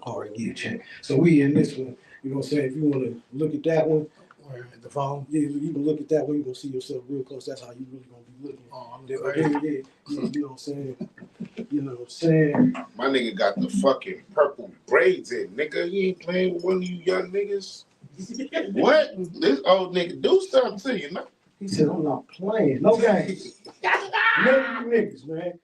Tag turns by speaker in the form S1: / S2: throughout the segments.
S1: All right, yeah, check. So we in this one. You know what I'm saying? If you want to look at that one,
S2: Where at the phone?
S1: yeah, you can look at that one. You gonna see yourself real close. That's how you really gonna be looking.
S2: Oh, I'm
S1: Yeah,
S2: crazy.
S1: yeah, you know what I'm saying? You know what I'm saying?
S3: My nigga got the fucking purple braids in, nigga. You ain't playing with one of you young niggas. What? This old nigga do something to you, man.
S1: He said, I'm not playing. No games. None of you niggas, man.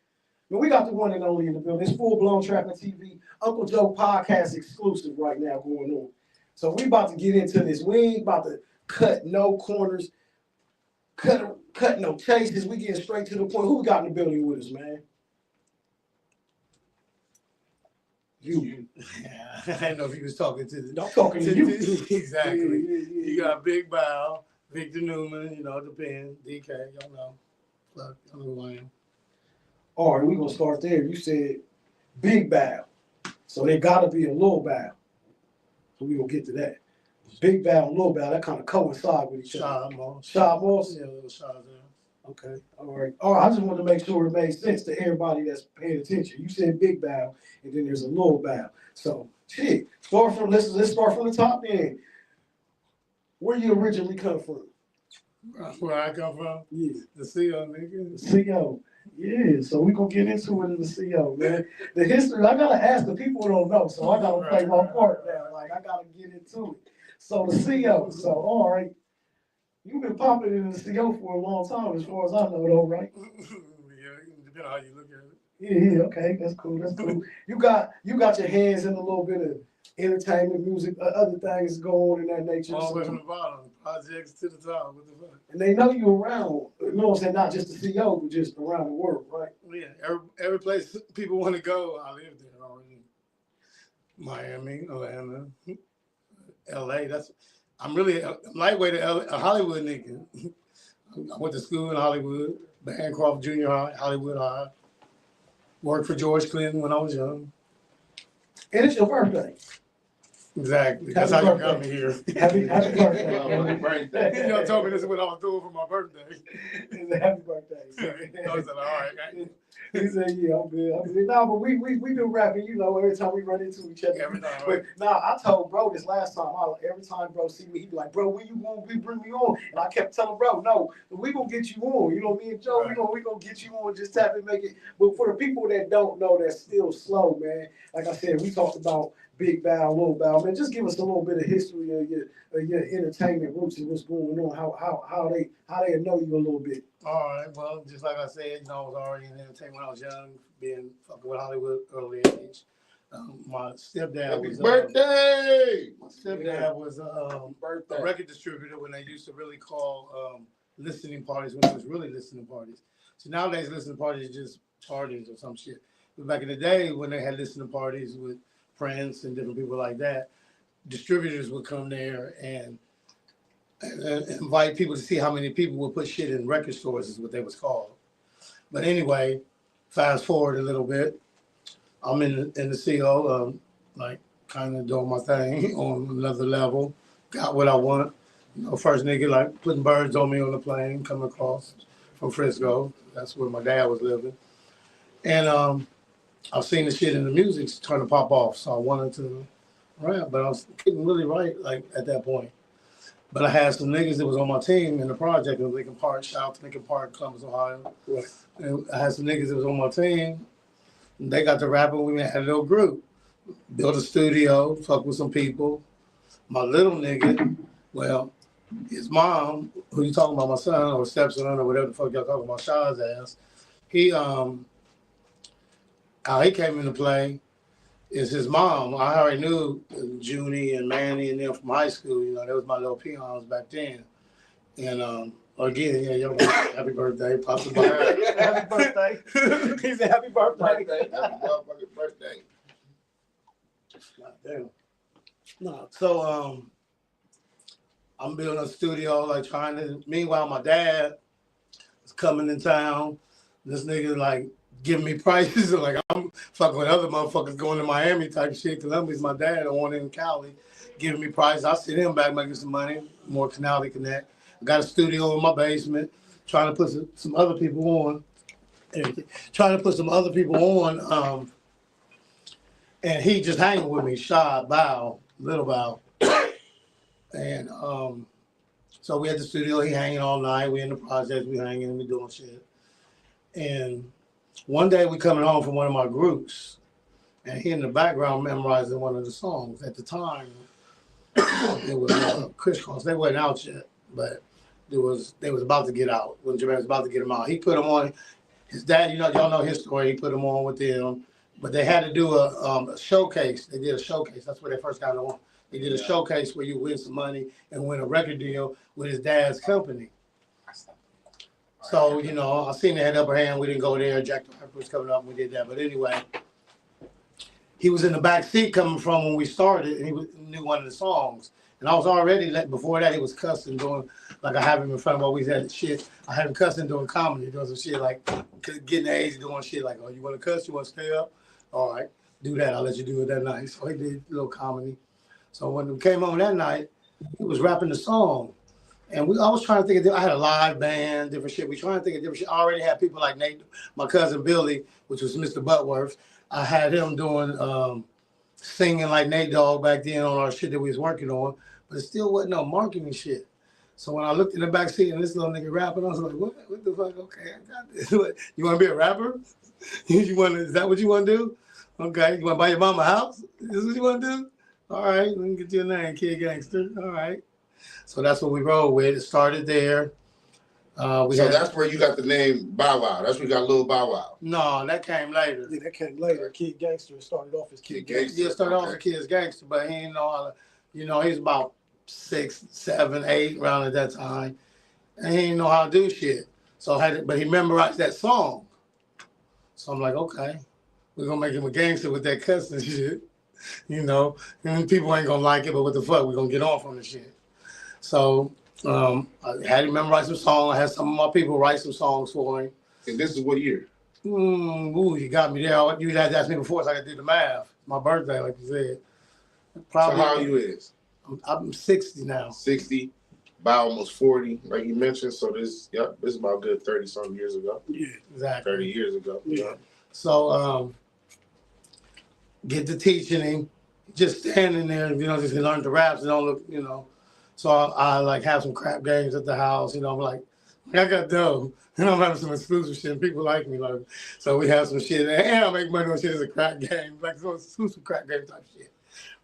S1: But we got the one and only in the building. It's full-blown Trapping TV. Uncle Joe podcast exclusive right now going on. So we about to get into this. We ain't about to cut no corners, cut no chases. We getting straight to the point. Who we got in the building with us, man? You.
S2: Yeah, I didn't know if he was talking to the.
S1: I'm talking to you.
S2: Exactly.
S1: Yeah.
S2: You got Big Bow, Victor Newman, you know, the pen, DK, y'all know. Fuck, I know who I am.
S1: All right, we're going to start there. You said Big Bow. So there got to be a little Bow. So we're going to get to that. Big Bow and Little Bow, that kind of coincide with each other. Shaw Moss?
S2: Yeah, a little Shaw there.
S1: Okay, all right. I just wanted to make sure it made sense to everybody that's paying attention. You said Big Bow, and then there's a Little Bow. So, shit, let's start from the top then. Where you originally come from?
S2: Where I come from?
S1: Yeah.
S2: The CO, nigga.
S1: The CO. Yeah, so we gonna get into it in the CO, man. The history, I gotta ask the people who don't know, so I gotta play my part now. Like, I gotta get into it. So the CO, so all right. You've been popping in the CO for a long time, as far as I know, though, right?
S2: Yeah, depending on how you look at it.
S1: Yeah, okay, that's cool. You got your hands in a little bit of entertainment, music, other things going on in that nature.
S2: All the way from the bottom, projects to the top. What the fuck?
S1: And they know you around, you know what I'm saying, not just the CO, but just around the world, right?
S2: Yeah, every place people want to go, I live there already. Miami, Atlanta, LA. I'm really lightweight a Hollywood nigga. I went to school in Hollywood, Bancroft Junior High, Hollywood High. Worked for George Clinton when I was young.
S1: And it's your birthday.
S2: Exactly. That's how you got me here.
S1: Happy birthday.
S3: Happy birthday.
S2: You know, told me this is what I was doing for my birthday.
S1: He said, happy birthday.
S2: I was like, all right.
S1: He said, yeah, I'm good. No, but we do rapping, you know, every time we run into each other.
S2: Every time.
S1: But nah, I told bro this last time, every time bro see me, he be like, bro, when you gonna bring me on? And I kept telling bro, no, we gonna get you on. You know, me and Joe,
S2: right.
S1: we gonna get you on, just tap and make it. But for the people that don't know, that's still slow, man. Like I said, we talked about Big Bow, Little Bow, man. Just give us a little bit of history of your entertainment roots and what's going on, how they know you a little bit.
S2: All right, well, just like I said, you know, I was already in entertainment when I was young, being fucking with Hollywood early age. My stepdad was
S3: birthday.
S2: My stepdad was a record distributor when they used to really call listening parties when it was really listening parties. So nowadays listening parties are just parties or some shit. But back in the day when they had listening parties with Prince and different people like that, distributors would come there and invite people to see how many people would put shit in record stores is what they was called. But anyway, fast forward a little bit. I'm in the CO, like kind of doing my thing on another level. Got what I want. You know, first nigga like putting birds on me on the plane, coming across from Frisco. That's where my dad was living. And I've seen the shit in the music starting to pop off, so I wanted to rap, but I couldn't really write like at that point. But I had some niggas that was on my team in the project in Lincoln Park. Shout out to Lincoln Park, Columbus, Ohio. Right. And I had some niggas that was on my team. And they got to rapping. We had a little group. Built a studio, fuck with some people. My little nigga, well, his mom, who you talking about, my son or stepson or whatever the fuck y'all talking about, Shaw's ass. How he came into play is his mom. I already knew Junie and Manny and them from high school. You know, that was my little peons back then. And again, yeah, yo, happy birthday, Papa.
S1: Happy birthday. He said, happy birthday.
S3: Happy motherfucking birthday.
S1: Damn.
S2: No, so I'm building a studio, like trying to. Meanwhile, my dad is coming in town. This nigga like giving me prices, and like I'm fucking with other motherfuckers going to Miami type shit. Columbia's my dad, the one in Cali, giving me prices. I sit him back making some money, more Canali Connect. I got a studio in my basement, trying to put some other people on. And And he just hanging with me, Shy, Bow, Little Bow. And so we at the studio, he hanging all night. We in the project, we hanging, we doing shit. And one day we coming home from one of my groups, and he in the background memorizing one of the songs. At the time, it was Crisscross. They wasn't out yet, but they was about to get out. When Jermaine was about to get them out, he put them on. His dad, y'all know his story. He put them on with them, but they had to do a showcase. They did a showcase. That's where they first got on. They did a showcase where you win some money and win a record deal with his dad's company. So, I seen they had upper hand. We didn't go there. Jack the Rapper was coming up and we did that. But anyway, he was in the back seat coming from when we started, and he knew one of the songs. And I was already, before that, he was cussing, doing, like I have him in front of always had shit. I had him cussing, doing comedy, doing some shit like getting the age, doing shit like, oh, you want to cuss? You want to stay up? All right, do that. I'll let you do it that night. So he did a little comedy. So when we came home that night, he was rapping the song. And I was trying to think of, I had a live band, different shit. We trying to think of different shit. I already had people like Nate, my cousin Billy, which was Mr. Butworth. I had him doing singing like Nate Dogg back then on our shit that we was working on, but it still wasn't no marketing shit. So when I looked in the back seat and this little nigga rapping, I was like, what the fuck? Okay, I got this. You want to be a rapper? Is that what you want to do? Okay, you want to buy your mama a house? Is this what you want to do? All right, let me get your name, Kid Gangster. All right. So that's what we rolled with. It started there.
S3: That's where you got the name Bow Wow. That's where you got Lil Bow Wow.
S2: No, that came later.
S1: Yeah, that came later. Kid Gangster started off as Kid Gangster.
S2: Yeah, started off as Kid Gangster, but he didn't know how to, he's about 6, 7, 8 around at that time. And he didn't know how to do shit. But he memorized that song. So I'm like, okay, we're going to make him a gangster with that cussing shit. And people ain't going to like it, but what the fuck, we're going to get off on the shit. So I had him memorize some songs. I had some of my people write some songs for him.
S3: And this is what year?
S2: You got me there. You had to ask me before so I could do the math. My birthday, like you said.
S3: Probably. So how old you is?
S2: I'm 60 now.
S3: 60, by almost 40, like you mentioned. So this is about good 30-something years ago.
S2: Yeah, exactly.
S3: 30 years ago.
S2: Yeah. So get to teaching him, just standing there, just learn the raps and all the, So I like have some crap games at the house, I'm like, I got dough. And I'm having some exclusive shit and people like me. So we have some shit. And I make money on shit as a crack game, like some exclusive crack game type shit.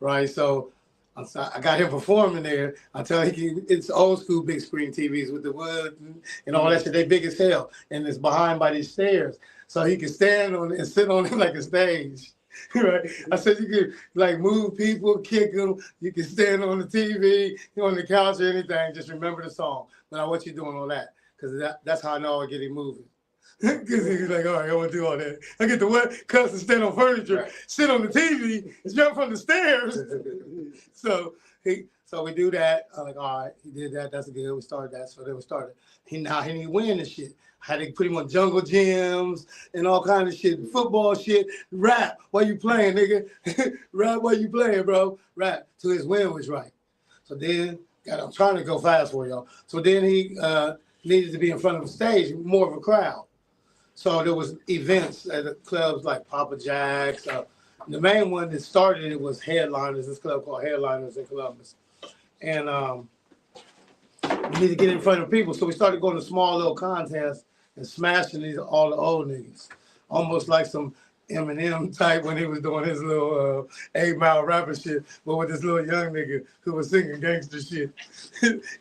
S2: Right? So I got him performing there. I tell him it's old school big screen TVs with the wood and all that shit. They big as hell. And it's behind by these stairs. So he can stand on it and sit on it like a stage. Right. I said you can move people, kick them. You can stand on the TV, on the couch or anything. Just remember the song. But I want you doing all that because that's how I know I get him moving. Because he's like, all right, I want to do all that. I get to cuss and stand on furniture, right. Sit on the TV, and jump from the stairs. So we do that. I'm like, all right, he did that. That's good. We started that. So then we started. He win and shit. I had to put him on jungle gyms and all kind of shit, football shit, rap while you playing, nigga. Rap while you playing, bro. Rap till his win was right. So then, I'm trying to go fast for y'all. So then he needed to be in front of the stage, more of a crowd. So there was events at the clubs like Papa Jack's. The main one that started it was Headliners, this club called Headliners in Columbus. And we need to get in front of people. So we started going to small little contests and smashing all the old niggas. Almost like some Eminem type when he was doing his little 8 Mile rapper shit, but with this little young nigga who was singing gangster shit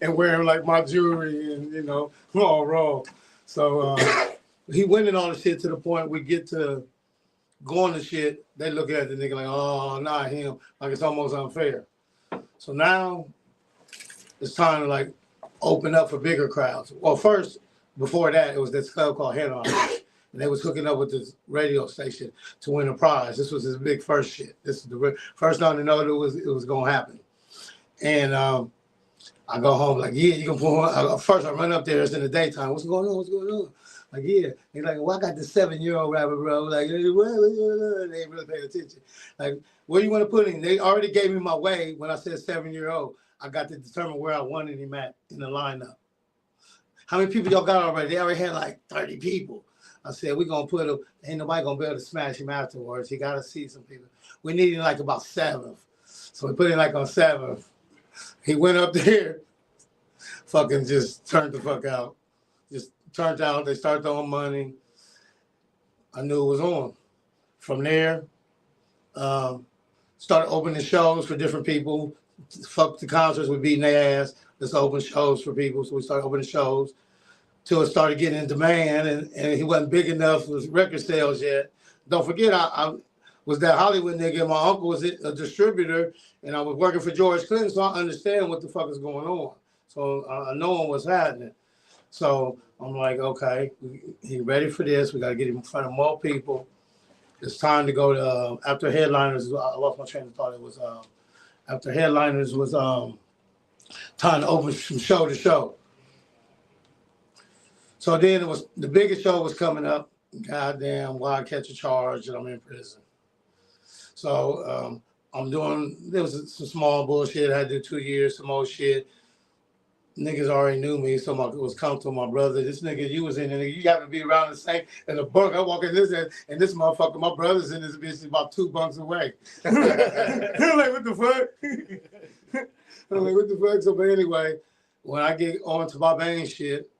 S2: and wearing like my jewelry and, all raw. So he winning all the shit to the point we get to going to shit. They look at the nigga like, oh, not him. Like it's almost unfair. So now it's time to open up for bigger crowds. Well, first, before that, it was this club called Headliners. And they was hooking up with this radio station to win a prize. This was his big first shit. This is the first time to know that it was going to happen. And I go home like, yeah, you can pull on. First, I run up there. It's in the daytime. What's going on? What's going on? Like, yeah. He's like, well, I got this 7-year-old rapper, bro. Like, they ain't really paying attention. Like, where do you want to put him? They already gave me my way when I said 7-year-old. I got to determine where I wanted him at in the lineup. How many people y'all got already? They already had like 30 people. I said, we're going to put him, ain't nobody going to be able to smash him afterwards. He got to see some people. We needed like about 7th. So we put him like on 7th. He went up there, fucking just turned the fuck out. Just turned out, they started throwing money. I knew it was on. From there, started opening shows for different people. Fuck the concerts, we beating their ass. Let's open shows for people. So we started opening shows till it started getting in demand, and he wasn't big enough with record sales yet. Don't forget, I was that Hollywood nigga. My uncle was a distributor, and I was working for George Clinton, so I understand what the fuck is going on. So I know what's happening. So I'm like, okay, he ready for this. We got to get him in front of more people. It's time to go to, after Headliners, I lost my train of thought. It was, after Headliners was time to open from show to show. So then it was, the biggest show was coming up. Goddamn, why I catch a charge and I'm in prison. So I'm doing, there was some small bullshit. I had to do 2 years, some old shit. Niggas already knew me, so it was comfortable. My brother, this nigga, you was in there, you happen to be around the same, and the bunk, I walk in this, and this motherfucker, my brother's in this bitch about 2 bunks away. I'm like, what the fuck? I'm like, what the fuck? So, but anyway, when I get on to my main shit,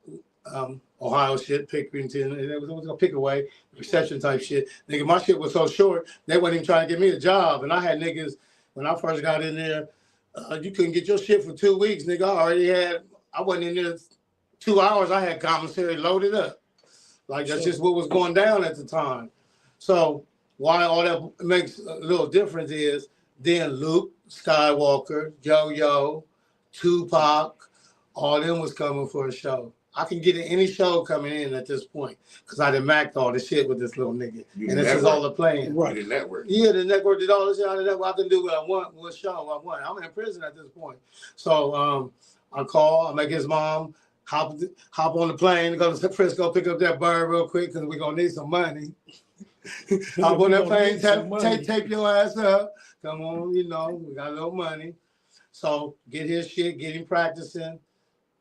S2: Ohio shit, Pickerington, and it was gonna pick away, reception type shit. Nigga, my shit was so short, they wasn't even trying to get me a job. And I had niggas, when I first got in there, you couldn't get your shit for 2 weeks, nigga. I wasn't in there 2 hours, I had commissary loaded up. Like, that's just what was going down at the time. So, why all that makes a little difference is, then Luke Skywalker, Yo-Yo, Tupac, all them was coming for a show. I can get in any show coming in at this point because I done macked all the shit with this little nigga. And this is all the playing.
S3: Right. The network.
S2: Yeah, the network did all this shit. I can do what I want, what show I want. I'm in prison at this point. So I call, I make his mom hop on the plane, go to Frisco, pick up that bird real quick because we're going to need some money. Hop on that plane, tape your ass up. Come on, you know, we got a little money. So get his shit, get him practicing,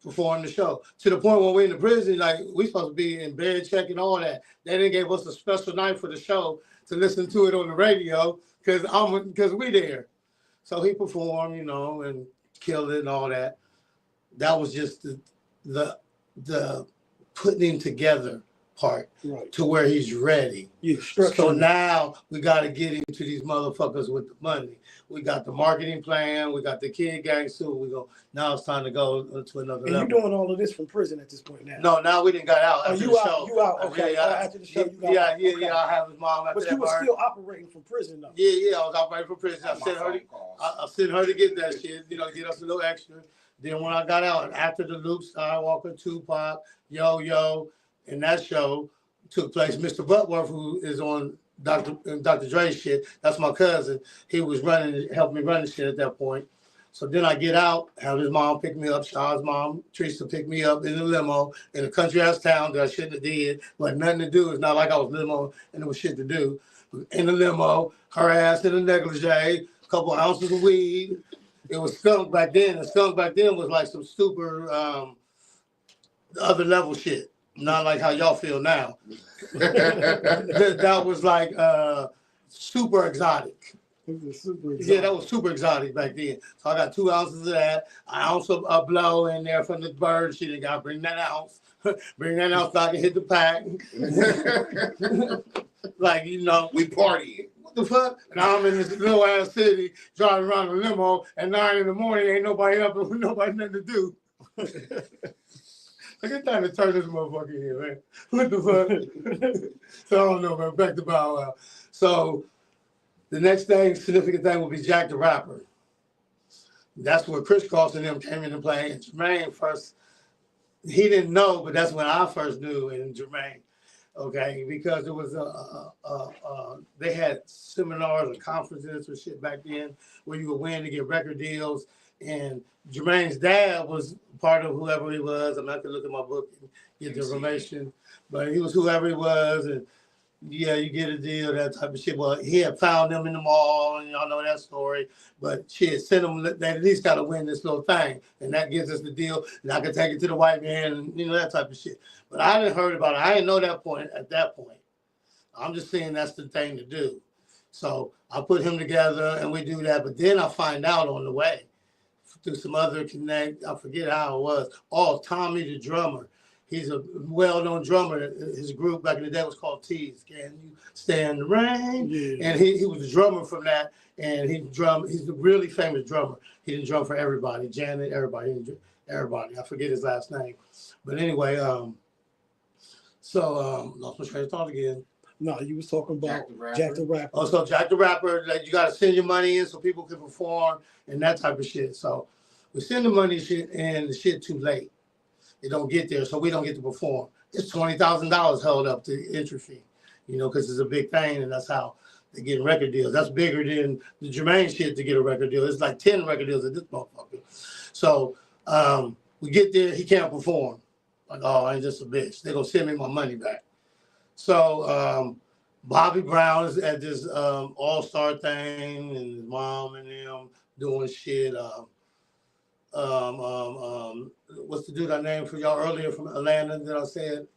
S2: perform the show. To the point when we're in the prison, like, we supposed to be in bed checking all that. They didn't give us a special night for the show to listen to it on the radio because we there. So he performed, you know, and killed it and all that. That was just the putting him together part, right, to where he's ready. Yeah, so now we got to get him to these motherfuckers with the money. We got the marketing plan. We got the kid Gangster. Now it's time to go to another level.
S1: And you're doing all of this from prison at this point now?
S2: No, now we didn't got out.
S1: Oh, you out? You out? Okay. After the show, you got out.
S2: Yeah. I have his mom after that.
S1: But you were still operating from prison, though.
S2: Yeah. I was operating from prison. I sent her to get that shit. You know, get us a little extra. Then when I got out, after the Luke Skywalker, Tupac, Yo-Yo, and that show took place, Mr. Butworth, who is on Dr. Dre's shit, that's my cousin. He was helping me run the shit at that point. So then I get out, have his mom pick me up, Shaw's mom, Teresa pick me up in the limo in a country ass town that I shouldn't have did, but nothing to do. It's not like I was limo and there was shit to do. In the limo, her ass in a negligee, a couple ounces of weed. It was skunk back then. And skunk back then was like some super other level shit. Not like how y'all feel now. That was like super exotic. Yeah, that was super exotic back then. So I got 2 ounces of that. An ounce of a blow in there from the bird. She didn't got to bring that ounce. Bring that ounce so I can hit the pack. Like, you know.
S3: We partying.
S2: What the fuck? Now I'm in this little ass city driving around a limo at 9 in the morning. Ain't nobody up and nobody nothing to do. Like, it's time to turn this motherfucker here, man. What the fuck? So I don't know, man. Back to Bow Wow. So the next significant thing will be Jack the Rapper. That's where Chris Cross and them came into play. And Jermaine first, he didn't know, but that's when I first knew and Jermaine. Okay, because it was they had seminars and conferences or shit back then where you would win to get record deals. And Jermaine's dad was part of whoever he was. I'm not gonna look at my book and get the information, but he was whoever he was, and yeah, you get a deal, that type of shit. Well, he had found them in the mall, and y'all know that story. But shit, send them, they at least got to win this little thing. And that gives us the deal, and I can take it to the white man, and that type of shit. But I didn't heard about it. I didn't know that point at that point. I'm just saying that's the thing to do. So I put him together, and we do that. But then I find out on the way, through some other connect, I forget how it was. Oh, Tommy the drummer. He's a well-known drummer. His group back in the day was called Tease. Can you stand the rain? Yeah. And he was a drummer from that, and he's a really famous drummer. He didn't drum for everybody, Janet, everybody. I forget his last name. But anyway, lost my train of thought again.
S1: No, you was talking about Jack the Rapper.
S2: Oh, so Jack the Rapper, like you got to send your money in so people can perform and that type of shit. So we send the money shit, and the shit too late. It don't get there, so we don't get to perform. It's $20,000 held up to entry fee, because it's a big thing, and that's how they get record deals. That's bigger than the Jermaine shit to get a record deal. It's like 10 record deals at this motherfucker. So we get there, he can't perform. Like, oh, I ain't just a bitch. They're going to send me my money back. So Bobby Brown is at this all-star thing, and his mom and them doing shit. What's the dude I named for y'all earlier from Atlanta that I said?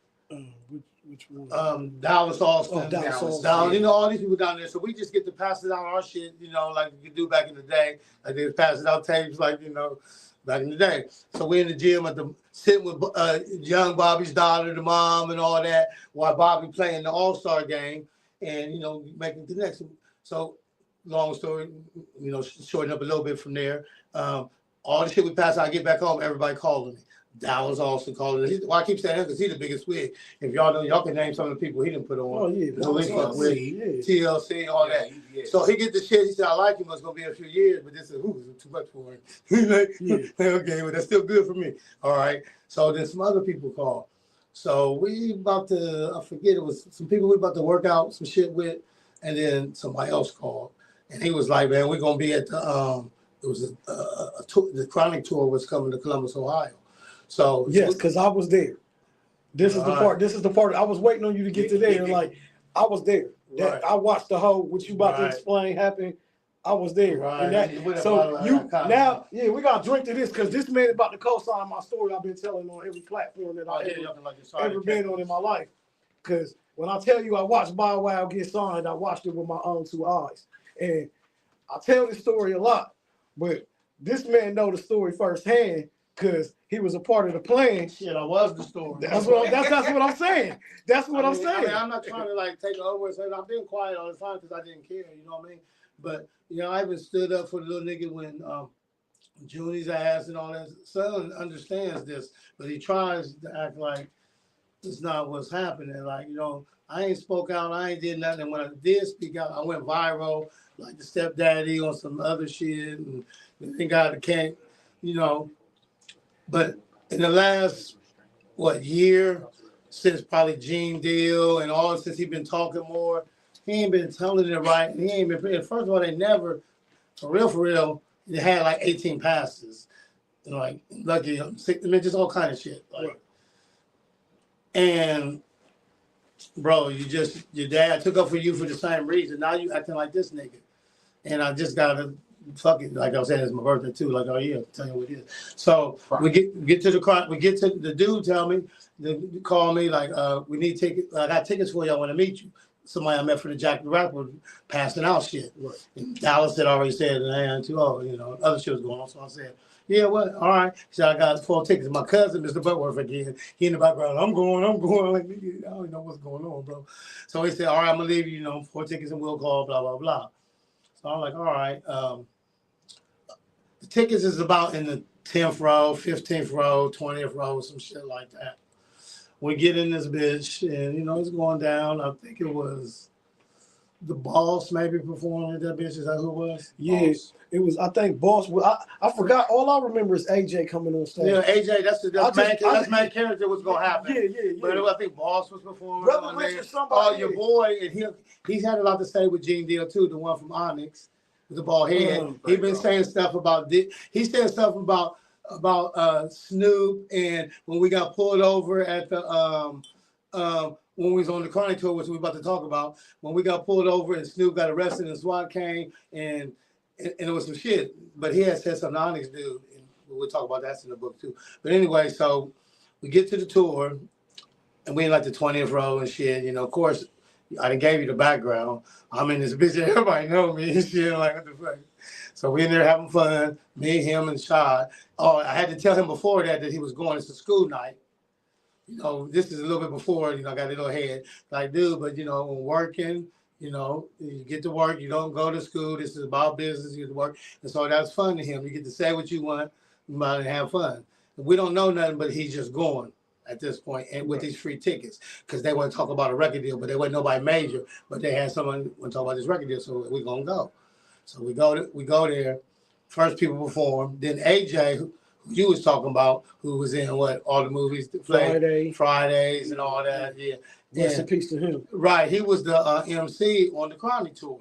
S1: Which one?
S2: Dallas Austin.
S1: Oh, Dallas Austin.
S2: Dallas, all these people down there. So we just get to pass it out our shit, like you could do back in the day. Like they pass it out tapes, like, back in the day. So we're in the gym sitting with young Bobby's daughter, the mom, and all that, while Bobby playing the All-Star game and, making the next. So long story, shorten up a little bit from there. All the shit we pass out, I get back home, everybody calling me. Dallas Austin calling me. Why I keep saying that? Because he's the biggest wig. If y'all know, y'all can name some of the people he didn't put on.
S1: Oh, yeah.
S2: TLC, all that. Yeah. So he get the shit. He said, I like him. It's going to be a few years, but this is too much for him. He's like, okay, well, that's still good for me. All right. So then some other people call. So we about to, I forget, it was some people we about to work out some shit with, and then somebody else called. And he was like, man, we're going to be at the, it was a tour, the Chronic tour was coming to Columbus, Ohio. So
S1: yes, because I was there. This is the part. I was waiting on you to get to there. Like I was there. Right. I watched the whole what you about to explain happen. I was there.
S2: Right.
S1: And so you now, we gotta drink to this because this man about to co-sign my story I've been telling on every platform that I've ever been on in my life. Because when I tell you I watched Bow Wow get signed, I watched it with my own two eyes. And I tell this story a lot. But this man know the story firsthand because he was a part of the plan.
S2: Shit, I was the story.
S1: That's what I'm saying. That's what I'm saying.
S2: I'm not trying to take over and say I've been quiet all the time because I didn't care. You know what I mean? But I even stood up for the little nigga when Junie's ass and all that. Son understands this, but he tries to act like it's not what's happening. Like I ain't spoke out. I ain't did nothing. And when I did speak out, I went viral. Like the stepdaddy on some other shit, and they got the can't, But in the last year, since probably Gene deal and all, since he been talking more, he ain't been telling it right. And he ain't been. First of all, they never, for real, they had like 18 passes, like lucky, just all kind of shit. Like, and bro, your dad took up for you for the same reason. Now you acting like this nigga. And I just gotta fucking, like I was saying, it's my birthday too. Like, oh yeah, tell you what it is. So we get to the dude tell me, call me like, we need tickets. I got tickets for you. I want to meet you. Somebody I met for the Jack the Rapper passing out shit. Right. And Dallas had already said, other shit was going on. So I said, yeah, what? All right. He said, I got 4 tickets. My cousin, Mr. Butworth again, he in the background, I'm going. Like, I don't know what's going on, bro. So he said, all right, I'm going to leave you, 4 tickets and we'll call, blah, blah, blah. So I'm like, all right. The tickets is about in the 10th row, 15th row, 20th row, some shit like that. We get in this bitch, and, it's going down. I think it was the Boss maybe performing at that bitch. Is that who it was?
S1: Yeah, Boss. It was, I think, Boss. I forgot. All I remember is AJ coming on stage.
S2: Yeah, AJ, that's main character was going to happen.
S1: Yeah.
S2: But I think Boss was performing.
S1: Brother Richard, somebody.
S2: Oh, your boy, and he's had a lot to say with Gene Deal, too, the one from Onyx, with the bald head. He's been saying stuff about He's saying stuff about Snoop, and when we got pulled over at the when we was on the Chronic tour, which we about to talk about, when we got pulled over and Snoop got arrested and SWAT came and it was some shit. But he had said something Onyx dude, and we'll talk about that in the book too. But anyway, so we get to the tour and we in like the 20th row and shit. You know, of course, I done gave you the background. I'm in this bitch, everybody know me and shit. Like, what the fuck? So we in there having fun, me, him, and Shad. Oh, I had to tell him before that he was going. It's a school night. You know, this is a little bit before, you know, I got a little head. Like, dude, but, you know, when working, you know, you get to work, you don't go to school. This is about business, you get to work. And so that's fun to him. You get to say what you want, you might have fun. We don't know nothing, but he's just going at this point and with these free tickets because they want to talk about a record deal, but they wasn't nobody major, but they had someone want to talk about this record deal, so we're going to go. So we go there. First people perform. Then AJ, who you was talking about, who was in what all the movies, Fridays and all that. Yeah.
S1: Rest in peace to him.
S2: Right. He was the MC on the Chronic tour.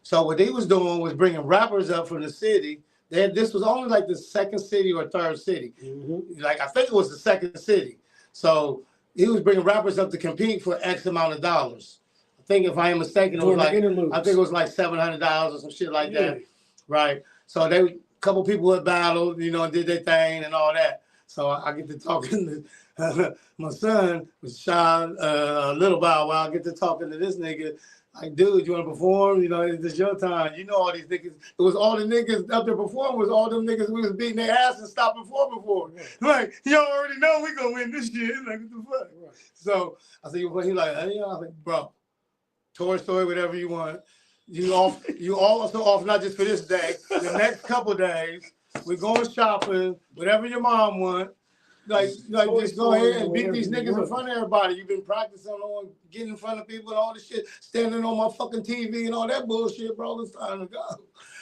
S2: So what he was doing was bringing rappers up from the city. This was only like the second city or third city. Mm-hmm. Like I think it was the second city. So he was bringing rappers up to compete for X amount of dollars. I think if I ain't mistaken, it was like I think it was like $700 or some shit like that. Right. So a couple people had battled, you know, did their thing and all that. So I get to talking to my son was shy a little while. I get to talking to this nigga. Like, dude, you want to perform? You know, it's your time. You know all these niggas. It was all the niggas up there performing. Was all them niggas we was beating their ass and stopped performing for. Like, y'all already know we gonna win this shit. Like, what the fuck? Right. So I said, well, he like, hey, I was like, bro, Toy Story, whatever you want. You also off not just for this day. The next couple days, we're going shopping. Whatever your mom want. Like just go ahead and beat these niggas in front of everybody. You've been practicing on getting in front of people and all this shit, standing on my fucking TV and all that bullshit, bro. It's time to go.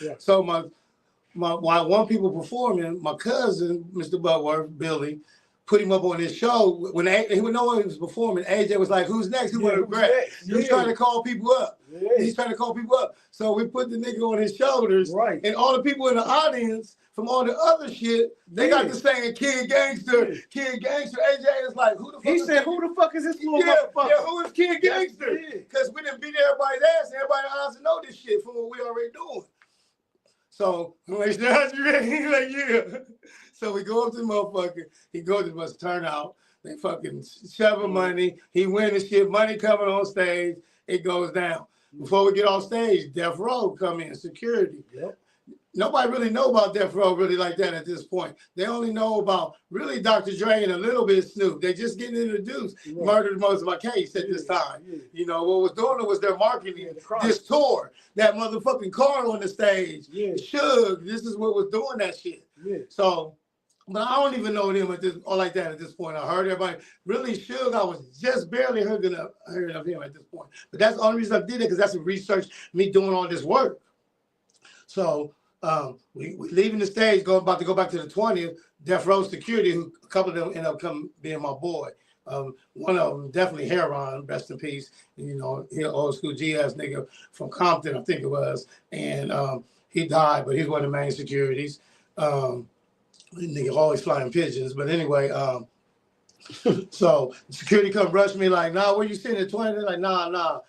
S2: Yeah. So while one people performing, my cousin, Mr. Butworth, Billy, put him up on his show. When he would know when he was performing, AJ was like, "Who's next? Who want to grab?" He was trying to call people up. Yeah. He's trying to call people up. So we put the nigga on his shoulders, right? And all the people in the audience from all the other shit, they got to saying Kid Gangster, Kid Gangster. AJ is like, who the fuck?
S1: He said, who the fuck is this little motherfucker?
S2: Yeah, who is Kid Gangster? Because we didn't beat everybody's ass, and everybody honestly know this shit from what we already doing. So I'm like, you ready? He's like, yeah. So we go up to the motherfucker. He goes to us turnout. They fucking shovel money. He win the shit. Money coming on stage. It goes down. Before we get off stage, Death Row come in, security. Yep. Nobody really know about Death Row really like that at this point. They only know about really Dr. Dre and a little bit of Snoop. They just getting introduced. Right. Murdered most of my case at this time. Yeah. You know, what was doing it was their marketing. This tour, that motherfucking car on the stage. Yeah. Suge, this is what was doing that shit. Yeah. So, but I don't even know them at this point. I heard everybody really Suge. I was just barely hearing of him at this point. But that's the only reason I did it because that's the research, me doing all this work. So we leaving the stage, about to go back to the 20th. Death Row security, who a couple of them ended up being my boy. One of them definitely Heron, rest in peace. You know, he an old school GS nigga from Compton, I think it was, and he died, but he's one of the main securities. Nigga always flying pigeons, but anyway, so security come rush me like, nah, where you sitting at 20? They're like, nah.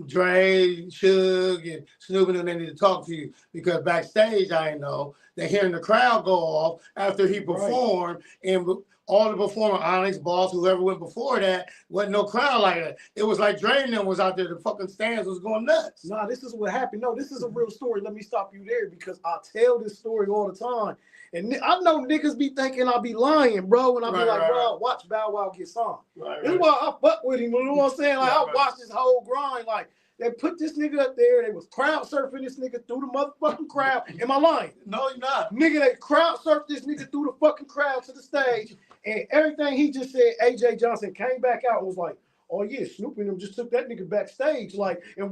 S2: Dre, Suge, and Snoop and them, they need to talk to you because backstage, I know, they're hearing the crowd go off after he performed, and all the performer, Onyx, Boss, whoever went before that, wasn't no crowd like that. It was like Dre and them was out there, the fucking stands was going nuts.
S1: Nah, this is what happened. No, this is a real story. Let me stop you there because I tell this story all the time. And I know niggas be thinking I be lying, bro. And I be bro, watch Bow Wow get signed. This is why I fuck with him. You know what I'm saying? Like, I watched this whole grind. Like, they put this nigga up there. They was crowd surfing this nigga through the motherfucking crowd. Am I lying?
S2: No, you're not.
S1: Nigga, they crowd surfed this nigga through the fucking crowd to the stage. And everything he just said, AJ Johnson came back out and was like, oh yeah, Snoop and them just took that nigga backstage. Like, and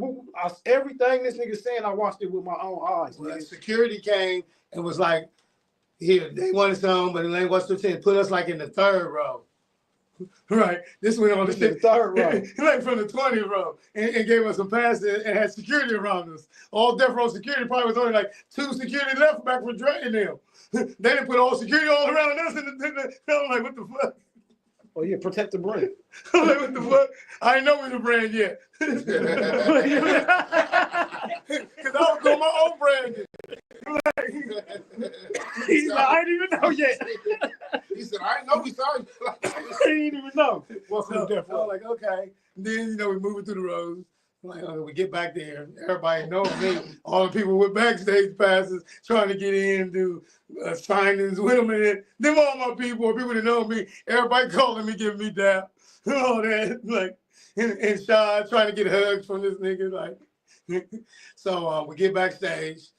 S1: everything this nigga saying, I watched it with my own eyes.
S2: Well, security came and was like, here, they wanted some, but it ain't what's the thing. Put us like in the third row. Right. This went on the
S1: third row.
S2: Like from the 20th row. And gave us some passes and had security around us. All Death Row security probably was only like 2 security left back for Dre and them. They didn't put all security all around us. And I'm like, what the fuck?
S1: Oh yeah, protect the brand.
S2: I'm like, what the fuck? I ain't know we the brand yet. Because I was doing my own branding.
S1: He's like, I didn't even know yet.
S3: He said, I didn't know we saw you.
S1: I didn't even know.
S2: So, I was like, okay. And then, we moving through the roads. Like, okay, we get back there. Everybody knows me. All the people with backstage passes trying to get in, do signings with them. And them all my people that know me. Everybody calling me, giving me dap. All that. Like, and shy, trying to get hugs from this nigga. Like, so we get backstage.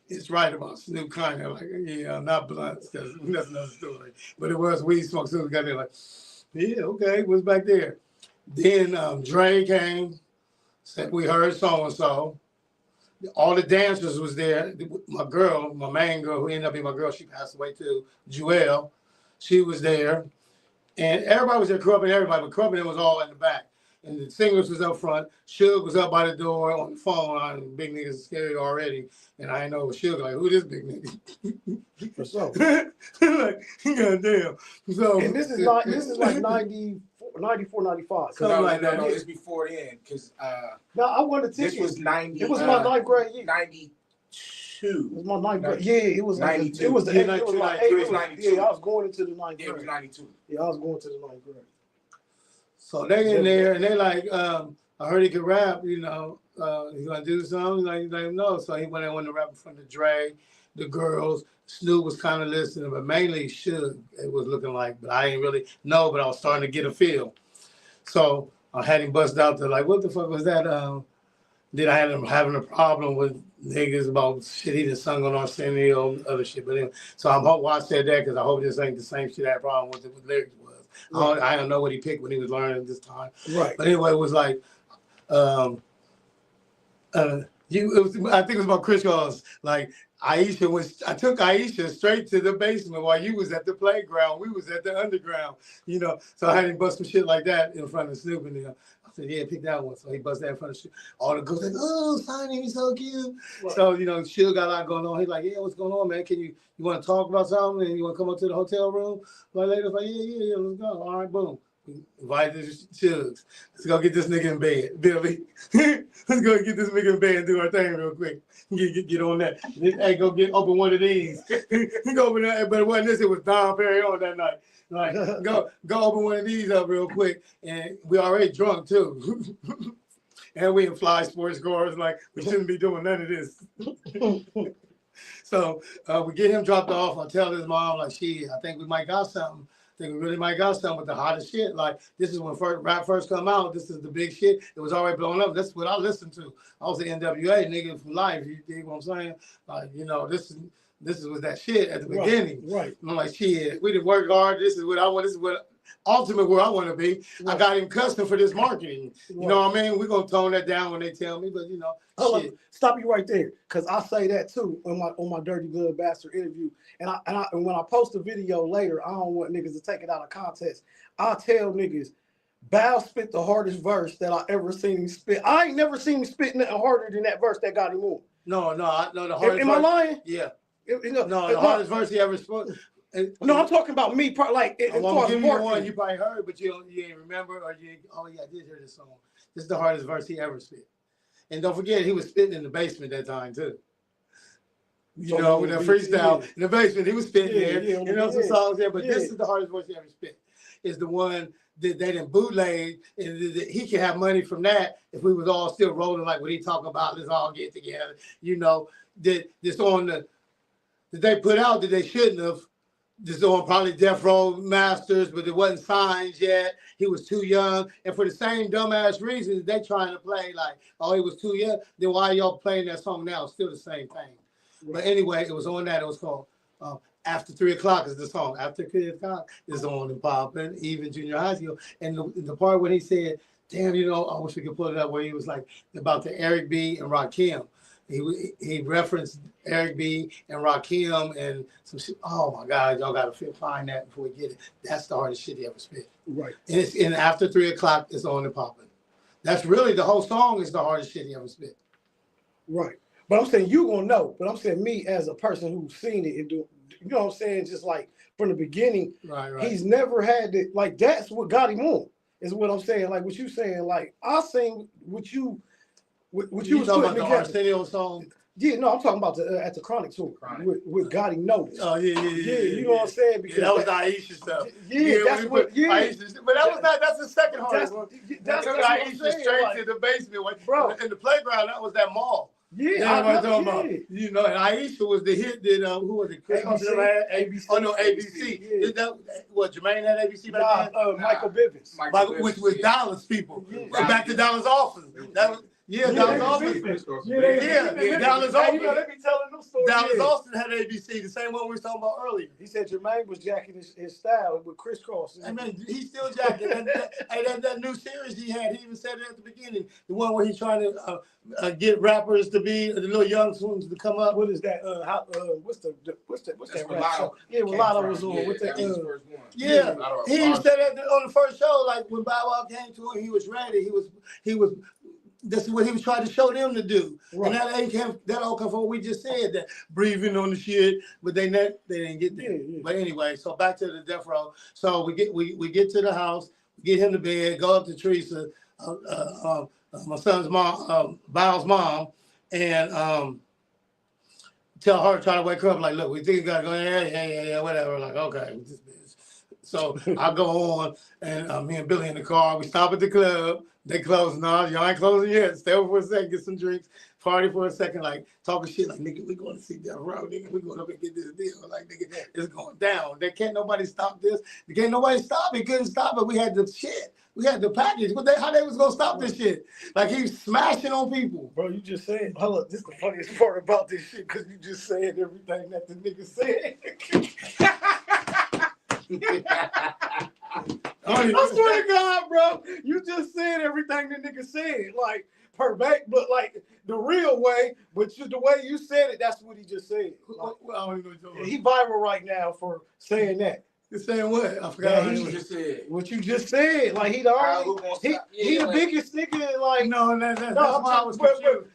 S2: It's right about Snoop kind of like, yeah, not blunts, because that's another story. But it was weed smoke. So we got there like, yeah, okay, what's back there? Then Dre came, said we heard so-and-so. All the dancers was there. My girl, my main girl, who ended up being my girl, she passed away too, Jewel. She was there. And everybody was there, Corrupt and everybody, but Corrupt and was all in the back. And the singers was up front. Suge was up by the door on the phone. Big niggas scary already. And I didn't know it was Suge. Like, who this big nigga?
S1: For sure.
S2: Like, goddamn. So,
S1: and this is like 94, 95.
S2: Something like that.
S4: No, it's before then. Because
S1: no, I won the ticket.
S4: this was 90.
S1: It was my ninth grade year.
S4: 92.
S1: It was my ninth grade. Yeah, it was
S4: 92.
S1: It was the
S2: Yeah,
S1: 8th. It was like
S4: 92.
S1: 8th.
S4: It was 92.
S1: Yeah, I was going into the ninth
S4: Yeah, it was
S1: grade.
S4: 92.
S1: Yeah, I was going to the ninth grade.
S2: So they in there and they like, I heard he could rap, he's gonna do something. Like no. So he went to rap in front of Dre, the girls. Snoop was kind of listening, but mainly Suge, it was looking like, but I didn't really know, but I was starting to get a feel. So I had him bust out there like, what the fuck was that? Then I had him having a problem with niggas about shit he just sung on Arsenio, other shit. But anyway, so I hope why I said that, because I hope this ain't the same shit I had a problem with lyrics was. Right. I don't know what he picked when he was learning this time.
S1: Right.
S2: But anyway, it was like, I think it was about Chris Cross. Like Aisha I took Aisha straight to the basement while you was at the playground. We was at the underground, So I had him bust some shit like that in front of Snoop and I said, yeah, pick that one. So he bust that in front of Snoop. All the girls like, oh, signing, he's so cute. Right. So, Suge got a lot going on. He's like, yeah, what's going on, man? You want to talk about something and you want to come up to the hotel room? Like later, like, yeah, let's go. All right, boom. Invited the Shugs. Let's go get this nigga in bed, Billy. Let's go get this nigga in bed and do our thing real quick. Get on that. Hey, go open one of these. Go open that, but it wasn't this. It was Don Perry on that night. Like, go open one of these up real quick, and we already drunk too. And we in fly sports cars. Like, we shouldn't be doing none of this. So we get him dropped off. I tell his mom like, shit, I think we might got something. I think we really might got something with the hottest shit. Like, this is when rap first come out. This is the big shit. It was already blowing up. That's what I listened to. I was an NWA nigga for life. You dig what I'm saying? Like, this was that shit at the beginning.
S1: Right.
S2: I'm like, shit, we didn't work hard. This is what I want. This is what ultimate where I want to be. Right. I got him custom for this marketing. You know what I mean? We're going to tone that down when they tell me, but shit.
S1: Stop you right there, because I say that too on my Dirty Good Bastard interview. And when I post a video later, I don't want niggas to take it out of context. I tell niggas, Bow spit the hardest verse that I ever seen him spit. I ain't never seen him spit nothing harder than that verse that got him on.
S2: No, the hardest
S1: Am I lying?
S2: Yeah. The hardest verse he ever spoke.
S1: No, I'm talking about me. Like,
S2: I'm gonna give you one you probably heard, but you ain't remember, or oh yeah, I did hear this song. This is the hardest verse he ever spit. And don't forget, he was spitting in the basement that time too. With that freestyle in the basement, he was spitting there. Some songs there, but this is the hardest verse he ever spit. Is the one that they didn't bootleg, and he could have money from that if we was all still rolling like what he talking about. Let's all get together. This on that they put out that they shouldn't have. This on probably Death Row Masters, but it wasn't signed yet. He was too young. And for the same dumbass reasons, they trying to play like, oh, he was too young. Then why y'all playing that song now? It's still the same thing. But anyway, it was on that. It was called After 3 O'Clock is the song. After 3 O'Clock is on and popping, even junior high school. And the part when he said, damn, I wish we could pull it up, where he was like about the Eric B. and Rakim. He referenced Eric B. and Rakim and some shit. Oh my God, y'all gotta find that before we get it. That's the hardest shit he ever spit.
S1: Right.
S2: And After 3 O'Clock is on and popping. That's really the whole song is the hardest shit he ever spit.
S1: Right. But I'm saying you gonna know. But I'm saying me as a person who's seen it and you know what I'm saying, just like from the beginning,
S2: Right.
S1: he's never had it. Like that's what got him on. Is what I'm saying. Like what you saying. Like I sing what you was
S2: talking
S1: putting
S2: about the
S1: together.
S2: Arsenio song?
S1: Yeah, no, I'm talking about the at the Chronic tour with God He Knows.
S2: Oh yeah,
S1: you know what I'm saying? Because
S2: that was the Aisha stuff.
S1: That's what.
S2: Aisha, but that was not. That's the second hardest one.
S1: That's
S2: what
S1: what
S2: Aisha
S1: I'm saying,
S2: straight
S1: like,
S2: to the basement,
S1: bro.
S2: In the playground, that was that mall.
S1: Yeah,
S2: I'm talking about. You know, and Aisha was the hit that who was it? Chris
S1: ABC.
S2: Oh no, ABC.
S1: Yeah.
S2: Is that what Jermaine had ABC back then?
S1: Michael Bivins.
S2: Which was Dallas people. Yeah. Back to Dallas Austin. That was. Yeah, Dallas Austin. Dallas Austin.
S1: You know, they be telling them stories.
S2: Dallas Austin had ABC, the same one we was talking about earlier.
S1: He said Jermaine was jacking his style with crisscross.
S2: I mean, he's still jacking. that new series he had, he even said it at the beginning. The one where he's trying to get rappers to be the little young ones to come up.
S1: What is that? What's that rap song? Yeah, when Lotto was on. What's that?
S2: He even said that on the first show, like when Bow Wow came to him, he was ready. He was. This is what he was trying to show them to do. Right. And that all come from what we just said, that breathing on the shit, but they didn't get there. Yeah. But anyway, so back to the death row. So we get to the house, get him to bed, go up to Teresa, my son's mom, Bow's mom, and tell her, try to wake her up, like, look, we think you gotta go, yeah, whatever. Like, okay, with this bitch. So I go on, and me and Billy in the car, we stop at the club. They close. No, y'all ain't closing yet. Stay over for a second, get some drinks, party for a second, like talking shit, like nigga, we going to see Death Row, nigga, we going up and get this deal, like nigga, it's going down. There can't nobody stop this. There can't nobody stop it. Couldn't stop it. We had the shit. We had the package. How they was gonna stop this shit? Like he's smashing on people.
S1: Bro, you just said, hold up, this is the funniest part about this shit, because you just said everything that the nigga said. I swear to God, bro, you just said everything the nigga said, like per back, but like the real way, but the way you said it, that's what he just said. Like, he viral right now for saying that.
S2: You're saying what? I forgot
S1: what you just said. What you just said, like he the biggest nigga, like
S2: that's why I was confused.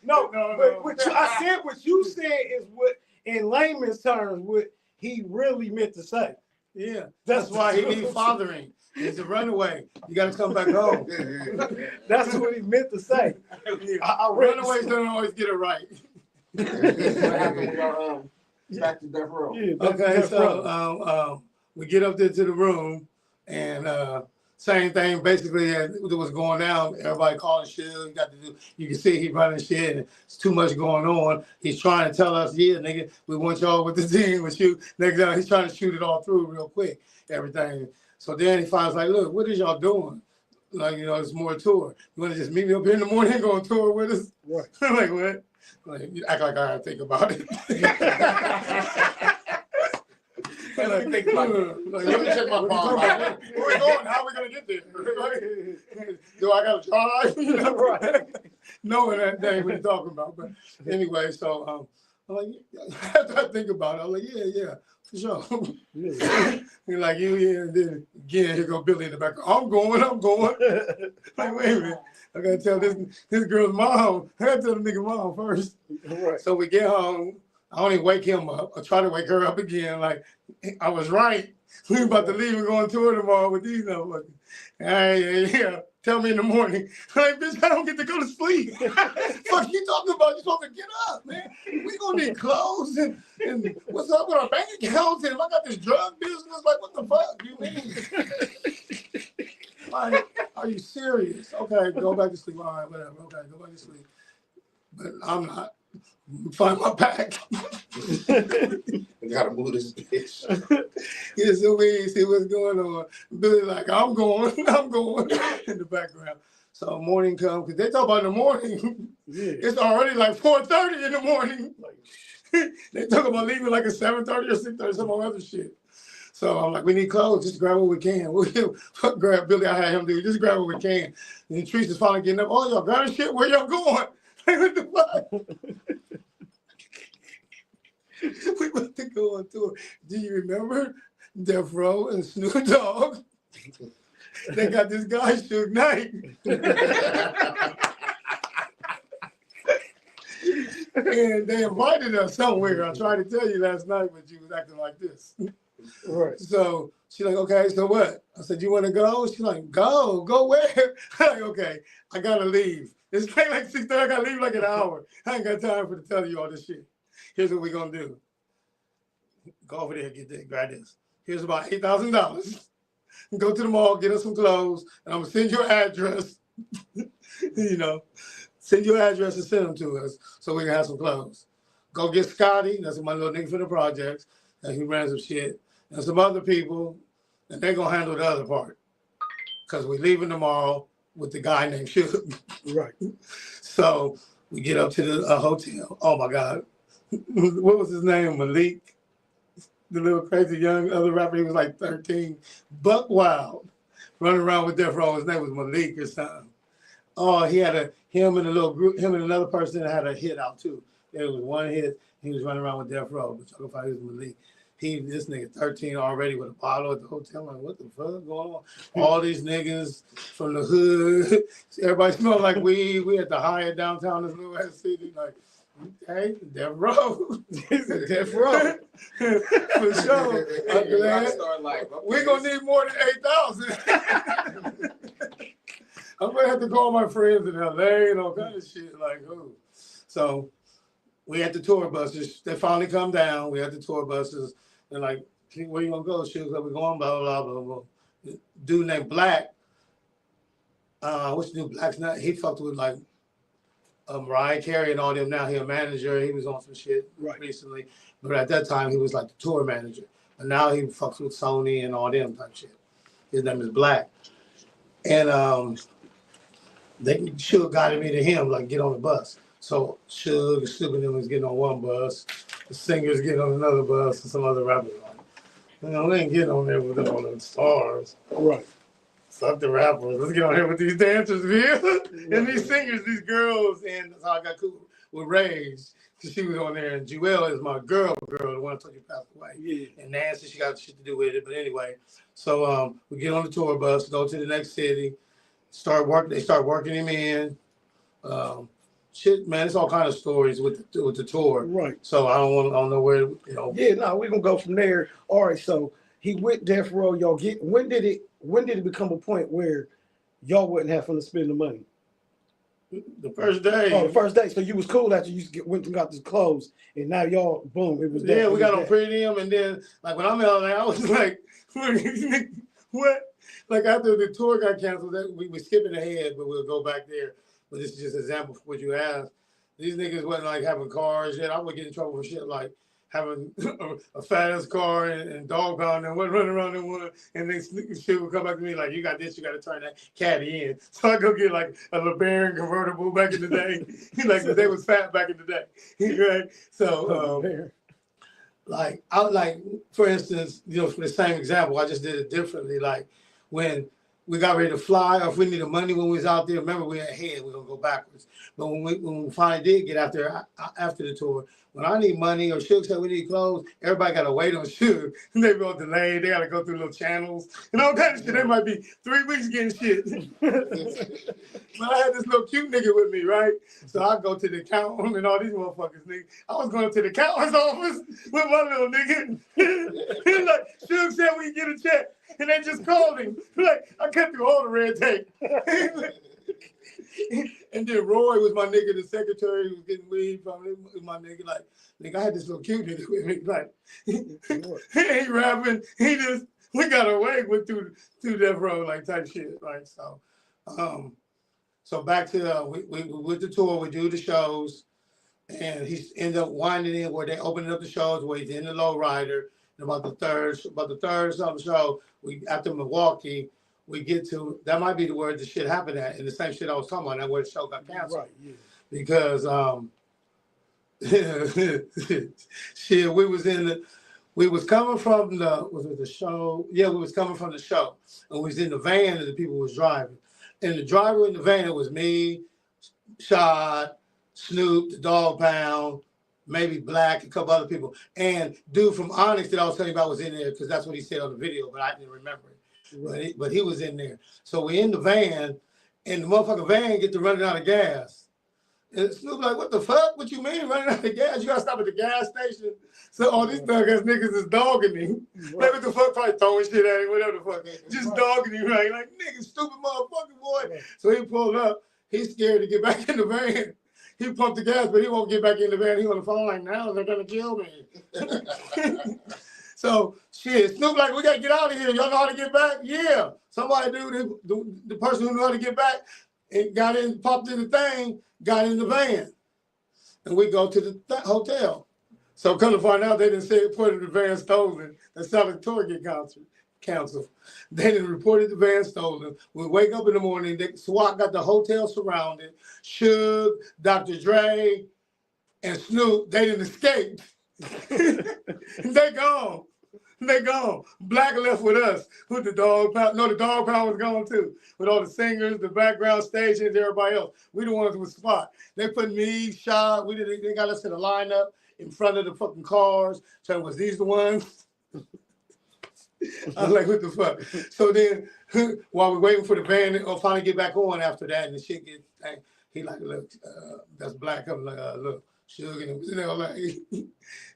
S1: I said what you said is what in layman's terms what he really meant to say.
S2: Yeah, that's why he needs fathering. He's a runaway. You got to come back home.
S1: That's what he meant to say.
S2: Runaways don't always get it right.
S4: What happened with our back to Death Row?
S2: Okay, we get up there to the room, and same thing basically as what was going down. Everybody calling shit. You can see he running shit, and it's too much going on. He's trying to tell us, yeah, nigga, we want y'all with the team with you. Next time he's trying to shoot it all through real quick, everything. So then he finds like, look, what is y'all doing? Like, you know, it's more tour. You want to just meet me up here in the morning and go on tour with us?
S1: Right.
S2: Like, what? Like, you act like I gotta think about it. Let me check my phone. Where we going? How are we gonna get there? Do I gotta drive? Right. Knowing that ain't what you're talking about. But anyway, so I'm like, after I think about it, I'm like, yeah, for sure. You're like, and then again, here go Billy in the back. I'm going. Like, wait a minute. I gotta tell this girl's mom. I gotta tell the nigga mom first. Right. So we get home. I only wake him up. I try to wake her up again. Like, I was right. We about to leave and go on tour tomorrow with these motherfuckers. Yeah. Tell me in the morning. Like, bitch, I don't get to go to sleep. Fuck you talking about? You supposed to get up, man. We gonna need clothes and what's up with our bank accounts? And if I got this drug business, like, what the fuck do you mean? Like, are you serious? Okay, go back to sleep. All right, whatever. Okay, go back to sleep. But I'm not. Find my pack.
S3: I gotta move this bitch.
S2: Yeah, so we see what's going on. Billy like, I'm going in the background. So morning comes, because they talk about in the morning. Yeah. It's already like 4:30 in the morning. They talk about leaving like at 7:30 or 6:30, some other shit. So I'm like, we need clothes, just grab what we can. We'll grab Billy, I had him do, just grab what we can. And Teresa's finally getting up, oh, y'all grabbing shit, where y'all going? Like, what the fuck? We went to go on tour. Do you remember Death Row and Snoop Dogg? They got this guy Suge Knight. And they invited us somewhere. I tried to tell you last night, but you was acting like this.
S1: Right.
S2: So she's like, okay, so what? I said, you want to go? She's like, go where? I'm like, okay, I gotta leave. It's playing like 6:30. I gotta leave like an hour. I ain't got time to tell you all this shit. Here's what we're gonna do. Go over there, get that, grab this. Here's about $8,000. Go to the mall, get us some clothes, and I'm gonna send your address. You know, send your address and send them to us so we can have some clothes. Go get Scotty, that's my little nigga for the projects, and he ran some shit, and some other people, and they're gonna handle the other part. Because we're leaving tomorrow with the guy named Suge.
S1: Right.
S2: So we get up to the hotel. Oh my God. What was his name? Malik. The little crazy young other rapper. He was like 13. Buck Wild. Running around with Death Row. His name was Malik or something. Oh, he had him and a little group, him and another person that had a hit out too. There was one hit. He was running around with Death Row. But y'all can find he was Malik. This nigga 13 already with a bottle at the hotel. Like, what the fuck going on? All these niggas from the hood. Everybody smelled like weed. We at the Hyatt downtown this little ass city. Like, okay, Death Row. Death Row. For sure. We're going to need more than 8,000. I'm going to have to call my friends in LA and all kind of shit. Like, who? So we had the tour buses. They finally come down. We had the tour buses. They're like, where you going to go? She was like, we're going, blah, blah, blah, blah. Dude named Black. What's the new Black's not? He fucked with like Mariah Carey and all them. Now he a manager. He was on some shit recently. But at that time, he was like the tour manager. And now he fucks with Sony and all them type shit. His name is Black. And they Suge guided me to him, like, get on the bus. So Suge and them was getting on one bus. The singers getting on another bus and some other rappers. Like, you know, they ain't getting on there with all the stars.
S1: Right.
S2: Fuck the rappers. Let's get on here with these dancers, man. And these singers, these girls. And that's how I got cool with Rage. Because she was on there. And Jewel is my girl, the one I told you passed away. Yeah. And Nancy, she got shit to do with it. But anyway, so we get on the tour bus, go to the next city, start working. They start working him in. Shit, man, it's all kind of stories with the tour. Right. So I don't know where, you know.
S1: Yeah, no, we're gonna go from there. All right, so he went Death Row, y'all when did it become a point where y'all wouldn't have fun to spend the money?
S2: The first day.
S1: Oh, the first day. So you was cool after you went and got the clothes, and now y'all, boom, it was
S2: we got on premium, and then like when I'm in LA, I was like, what? Like after the tour got canceled, we were skipping ahead, but we'll go back there. But this is just an example for what you asked. These niggas wasn't like having cars yet. I would get in trouble for shit like having a fat ass car and dog pound and running around in one, and then shit would come back to me like, you got this, you got to turn that caddy in. So I go get like a LeBaron convertible back in the day. Like they was fat back in the day, right? So like for instance, you know, for the same example, I just did it differently. Like when we got ready to fly, or if we needed money when we was out there, remember we had ahead, we're gonna go backwards. But when we finally did get out there after the tour, when I need money or Suge said we need clothes, everybody gotta wait on Suge. And they go delayed, they gotta go through little channels and all kinds of shit. They might be 3 weeks getting shit. But I had this little cute nigga with me, right? So I go to the accountant and all these motherfuckers, nigga. I was going to the accountant's office with my little nigga. He's like, Suge said we get a check. And they just called him. Like, I cut through all the red tape. And then Roy was my nigga, the secretary who was getting weed from him, my nigga. Like, nigga, I had this little cute nigga with me. Like, he ain't rapping. We got away with through Death Row, like, type shit. Like, so back to, we with the tour, we do the shows, and he ended up winding in where they opening up the shows where he's in the lowrider. And about the third something show, after Milwaukee, we get to, that might be the word the shit happened at, and the same shit I was talking about, that where the show got canceled. Right, yeah. Because shit, we was coming from the show? Yeah, we was coming from the show, and we was in the van and the people was driving. And the driver in the van, it was me, Shad, Snoop, the Dog Pound, maybe Black, a couple other people. And dude from Onyx that I was telling you about was in there because that's what he said on the video, but I didn't remember it. Right. But he was in there. So we in the van, and the motherfucking van get to running out of gas. And Snoop like, what the fuck? What you mean running out of gas? You gotta stop at the gas station. So all these thug ass niggas is dogging me. Like what the fuck, probably throwing shit at him, whatever the fuck. Just dogging him, right? Like, nigga, stupid motherfucking boy. So he pulled up. He's scared to get back in the van. He pumped the gas, but he won't get back in the van. He on the phone like, now they're gonna kill me. So shit, Snoop like, we gotta get out of here. Y'all know how to get back? Yeah. Somebody the person who knew how to get back and got in, popped in the thing, got in the van. And we go to the hotel. So come to find out they didn't say reported the van stolen. The Southern Tour get canceled. They didn't reported the van stolen. We wake up in the morning, SWAT got the hotel surrounded. Suge, Dr. Dre, and Snoop, they didn't escape. They gone. They gone. Black left with us. With the dog pound. No, the dog pound was gone too. With all the singers, the background stations, everybody else. We the ones with SWAT. They put me, Shaw, they got us in a lineup in front of the fucking cars. So was these the ones? I was like, what the fuck? So then while we're waiting for the band to finally get back on after that and the shit gets, he like, look, that's Black. I'm like, look, Suge, and it was in LA.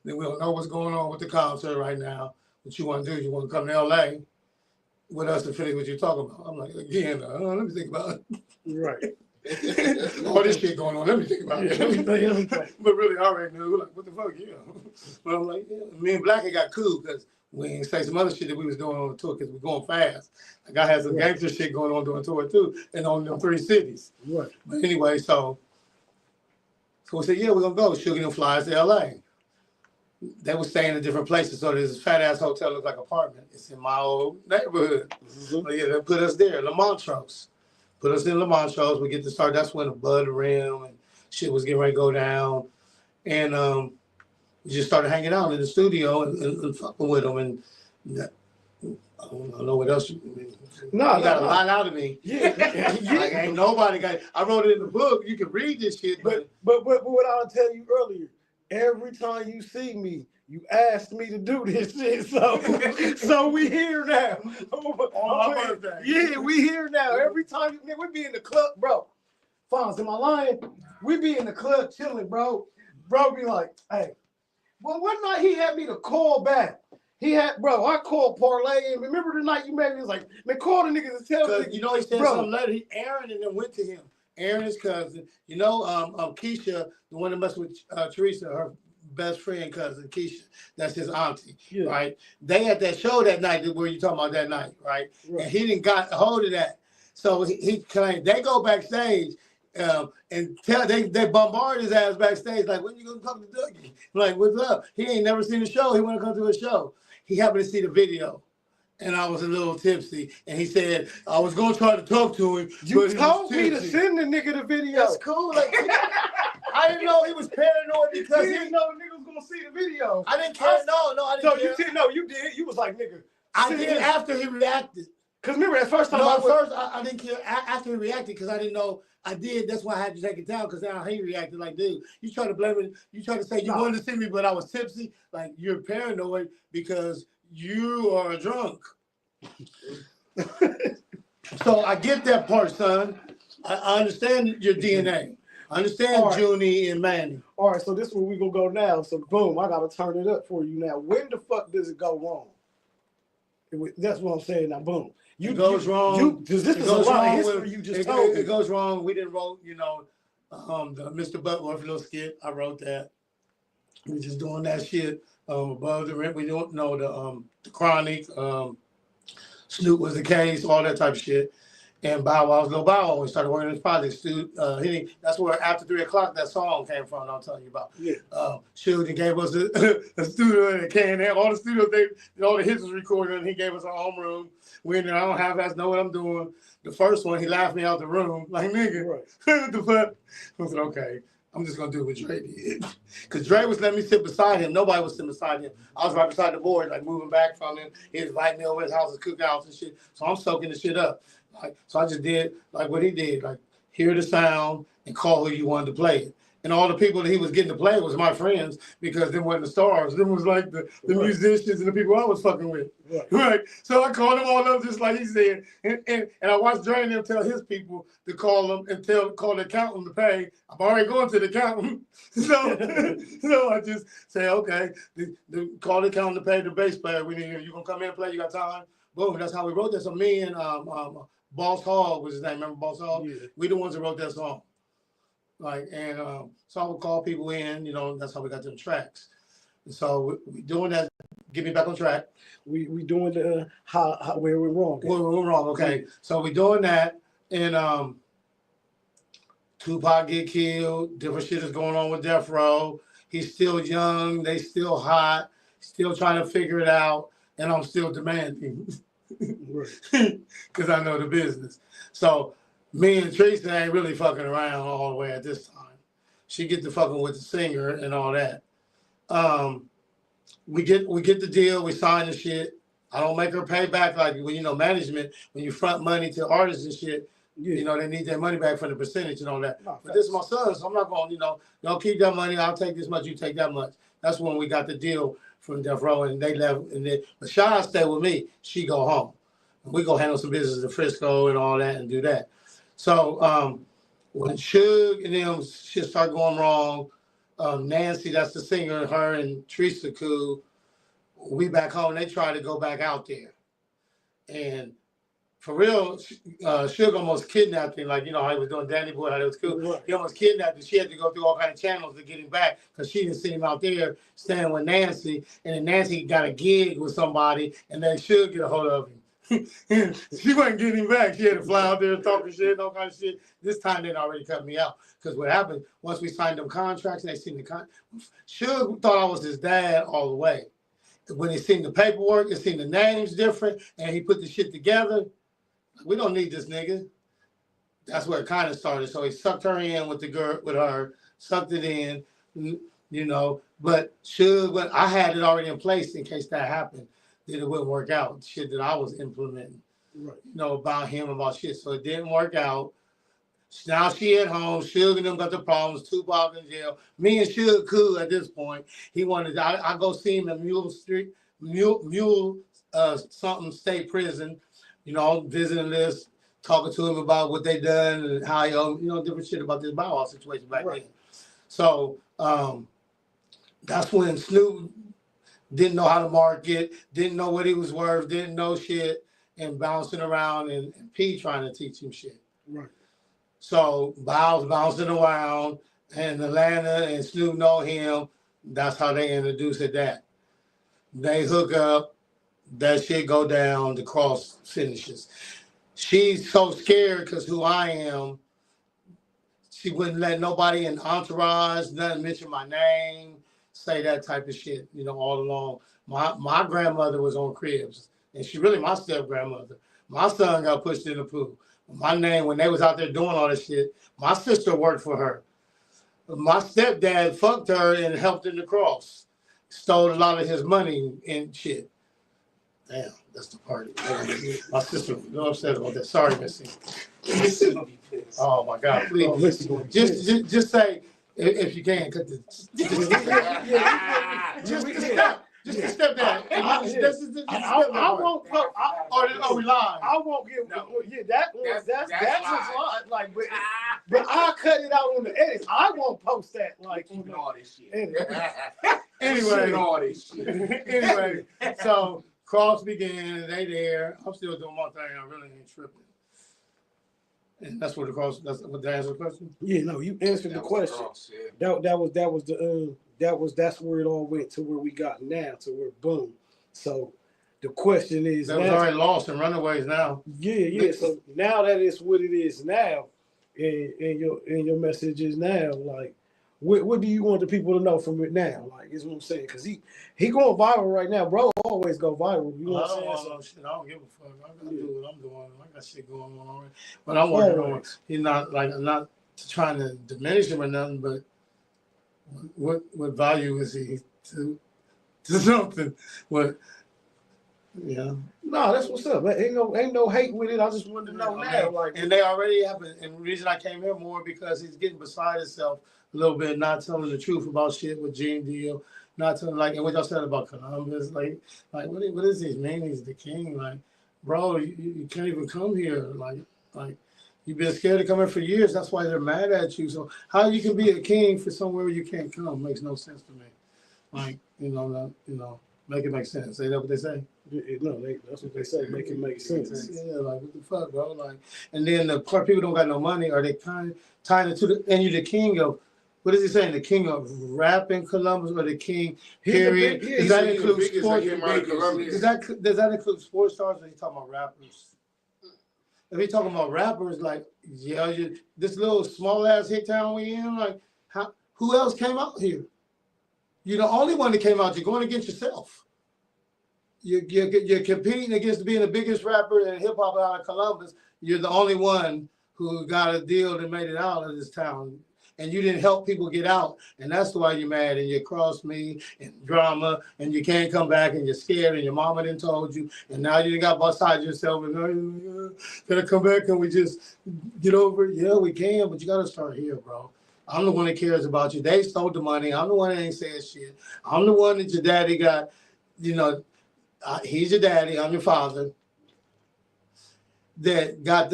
S2: Then we don't know what's going on with the concert right now. What you want to do? You want to come to LA with us to finish what you're talking about? I'm like, again, let me think about it.
S1: Right.
S2: All this shit going on. Let me think about it. But really, I already knew. Like, what the fuck, yeah. But I'm like, yeah. Me and Black got cool because we ain't say some other shit that we was doing on the tour because we're going fast. Like I had some gangster shit going on during the tour too, and on them 3 cities. Right. But anyway, so we said, yeah, we're gonna go. Sugar and fly us to LA. They were staying in different places. So this fat ass hotel looks like an apartment. It's in my old neighborhood. So yeah, they put us there, La Montrose. Put us in La Montrose. We get to start. That's when the Bud Rim and shit was getting ready to go down. And we just started hanging out in the studio and fucking with them. And I don't know what else. You got a lot out of me. Yeah. Like, ain't nobody got. I wrote it in the book. You can read this shit. But
S1: what I'll tell you earlier, every time you see me, you asked me to do this shit. So we here now.
S2: On my birthday.
S1: Yeah, we here now. Every time we be in the club, bro. Fonz, am I lying? We be in the club chilling, bro. Bro be like, hey. Well, one night he had me to call back. I called Parlay, and remember the night you met me? He was like, man, call the niggas and tell them.
S2: You know, he said something later. Aaron and then went to him. Aaron, his cousin. You know, Keisha, the one that messed with Teresa, her best friend cousin, Keisha. That's his auntie, right? They had that show that night where you talking about that night, right? And he didn't got a hold of that. So he claimed they go backstage and they bombard his ass backstage, like, when you gonna come to Dougie? Like, what's up? He ain't never seen the show. He wanna come to a show. He happened to see the video. And I was a little tipsy. And he said, I was gonna try to talk to him.
S1: You told me to send the nigga the video.
S2: That's cool. Like, I didn't know he was paranoid because
S1: he didn't know the nigga was gonna see the video.
S2: I didn't care. No, I didn't care.
S1: You didn't know, you did. You was like, nigga.
S2: I did after he reacted.
S1: Because remember, that first time
S2: I didn't care after he reacted because I didn't know I did. That's why I had to take it down because now he reacted like, dude, you try to blame it. You try to say you wanted to see me, but I was tipsy. Like, you're paranoid because you are a drunk. So I get that part, son. I understand your DNA. I understand Junie and Manny.
S1: All right, so this is where we gonna go now. So boom, I gotta turn it up for you now. When the fuck does it go wrong? That's what I'm saying now. Boom.
S2: It goes wrong.
S1: This is a lot of history you just told me.
S2: It goes wrong. We didn't wrote, the Mr. Butler little skit. I wrote that. We just doing that shit above the rent. We don't know the Chronic. Snoop was the case, all that type of shit. And Bow Wow's Lil Bow Wow, we started working on this project. That's where after 3 o'clock that song came from. I'm telling you about. Yeah. Suge gave us a studio in Canada. All the studios, all the hits was recorded, and he gave us a homeroom. We in there, I don't have that, know what I'm doing. The first one, he laughed me out the room, like, nigga, what the fuck? I said, okay, I'm just gonna do what Dre did. Because Dre was letting me sit beside him. Nobody was sitting beside him. I was right beside the board, like moving back from him. He was inviting me over his house, cookouts and shit. So I'm soaking the shit up. So I just did like what he did, like hear the sound and call who you wanted to play it. And all the people that he was getting to play was my friends because them wasn't the stars. Them was like the musicians and the people I was fucking with. Right. So I called them all up just like he said. And I watched Dre and them tell his people to call them and call the accountant to pay. I'm already going to the accountant. So I just say, okay, call the accountant to pay the bass player. We need you gonna come in and play, you got time? Boom, that's how we wrote that. So me and Boss Hall was his name. Remember Boss Hall? Yeah. We the ones that wrote that song. Like, and so I would call people in, you know, that's how we got them tracks. And so we doing that, get me back on track.
S1: We doing the how where we're wrong.
S2: Where we're wrong, okay. So we doing that, and Tupac get killed, different shit is going on with Death Row. He's still young, they still hot, still trying to figure it out, and I'm still demanding. Because I know the business. So me and Teresa ain't really fucking around all the way at this time. She get to fucking with the singer and all that. We get the deal, we sign the shit. I don't make her pay back like when you know management, when you front money to artists and shit, you know, they need their money back for the percentage and all that. No, but this is my son, so I'm not going, you know, y'all keep that money, I'll take this much, you take that much. That's when we got the deal from Death Row and they left. And then but Shy stay with me, she go home. And we go handle some business in Frisco and all that and do that. So when Suge and them shit start going wrong, Nancy, that's the singer, her and Teresa Cool, we back home, they try to go back out there. And for real, Suge almost kidnapped him, like, you know, how he was doing Danny Boy, how it was cool. Right. He almost kidnapped him. She had to go through all kind of channels to get him back because she didn't see him out there standing with Nancy. And then Nancy got a gig with somebody, and then Suge get a hold of him. She wasn't getting him back. She had to fly out there talking shit and all kind of shit. This time they'd already cut me out. Because what happened, once we signed them contracts and they seen the Suge thought I was his dad all the way. When he seen the paperwork, he seen the names different, and he put the shit together. We don't need this nigga. That's where it kind of started. So he sucked her in with the girl, with her, sucked it in, you know. But Suge, I had it already in place in case that happened. That it wouldn't work out. Shit that I was implementing, right. You know, about him, about shit. So it didn't work out. Now she at home. Suge and them got the problems. Tupac in jail. Me and Suge cool at this point. He wanted. I go see him at Mule something state prison. You know, visiting this, talking to him about what they done and how you know different shit about this Bow Wow situation back then. So that's when Snoop didn't know how to market, didn't know what he was worth, didn't know shit, and bouncing around and P trying to teach him shit. Right. So Bow's bouncing around, and Atlanta and Snoop know him. That's how they introduced it. That they hook up, that shit go down, the cross finishes. She's so scared because who I am, she wouldn't let nobody in entourage, nothing mention my name, say that type of shit, you know, all along. My grandmother was on Cribs, and she really my step-grandmother. My son got pushed in the pool. My name, when they was out there doing all this shit, my sister worked for her. My stepdad fucked her and helped in the cross. Stole a lot of his money and shit. Damn, that's the party. My sister was no upset about that. Sorry, Missy. Oh my God, please. Just say, if you can, cut the just a step down. I
S1: won't.
S2: Are we live?
S1: I won't give. No. Yeah, that's just like, but I'll cut it out on the edits. I won't post that like
S4: all this shit.
S2: Anyway, so cross began. They there. I'm still doing my thing. I really ain't tripping. And that's what the cross. That's what the answer the question.
S1: Yeah, no, you answered the question. Cross, yeah. That's where it all went to where we got now, to where boom. So the question is,
S2: that was already lost in Runaways now.
S1: Yeah. So now that it's what it is now, and your message is now, like, what do you want the people to know from it now? Like, is what I'm saying, because he going viral right now, bro. Always go viral. You know what I'm saying?
S2: Shit, I don't give a fuck. I gotta do what I'm doing. I got shit going on already. But I'm working on. He's not like, I'm not trying to diminish him or nothing, but what value is he to something? What Yeah.
S1: No, that's what's up. Ain't no hate with it. I just wanted to know now. Like,
S2: and they already have, and the reason I came here more because he's getting beside himself a little bit, not telling the truth about shit with Gene Deal, not telling like, and what y'all said about Columbus, like what is this man? He's the king, like, bro, you can't even come here, like. You've been scared to come here for years. That's why they're mad at you. So how you can be a king for somewhere you can't come makes no sense to me. Like, make it make sense. Ain't that what they say?
S1: No, that's what they say. Make it make sense.
S2: Yeah, like what the fuck, bro? Like, and then the poor people don't got no money, or they tying it to the, and you're the king of, what is he saying? The king of rap in Columbus, or the king? Period. Does that include sports? Does that include sports stars? Or are you talking about rappers? If you're talking about rappers, like, yeah, this little small ass hit town we in, like, who else came out here? You're the only one that came out. You're going against yourself. You're competing against being the biggest rapper in hip hop out of Columbus. You're the only one who got a deal that made it out of this town. And you didn't help people get out. And that's why you're mad. And you crossed me and drama. And you can't come back. And you're scared. And your mama didn't told you. And now you got beside yourself. And can I come back? Can we just get over it? Yeah, we can. But you got to start here, bro. I'm the one that cares about you. They stole the money. I'm the one that ain't saying shit. I'm the one that your daddy got, he's your daddy. I'm your father. That got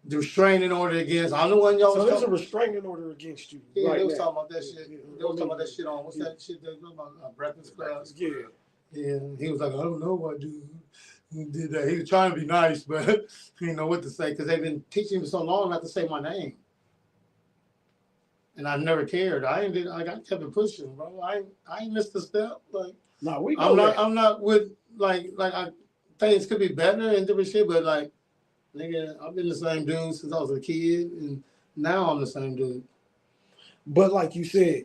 S2: the restraining order against. I'm the one y'all.
S1: So there's a restraining order against you.
S2: Yeah,
S1: right
S2: they was
S1: now.
S2: talking about that shit. They was talking about that shit on what's that shit they was about Breakfast Club.
S1: Yeah.
S2: Yeah. He was like, I don't know what dude who did that. He was trying to be nice, but he didn't know what to say because they've been teaching me so long not to say my name. And I never cared. I kept it pushing, bro. I ain't missed a step. Like,
S1: no, we.
S2: I'm not with like things could be better and different shit, but like, nigga, I've been the same dude since I was a kid, and now I'm the same dude.
S1: But like you said,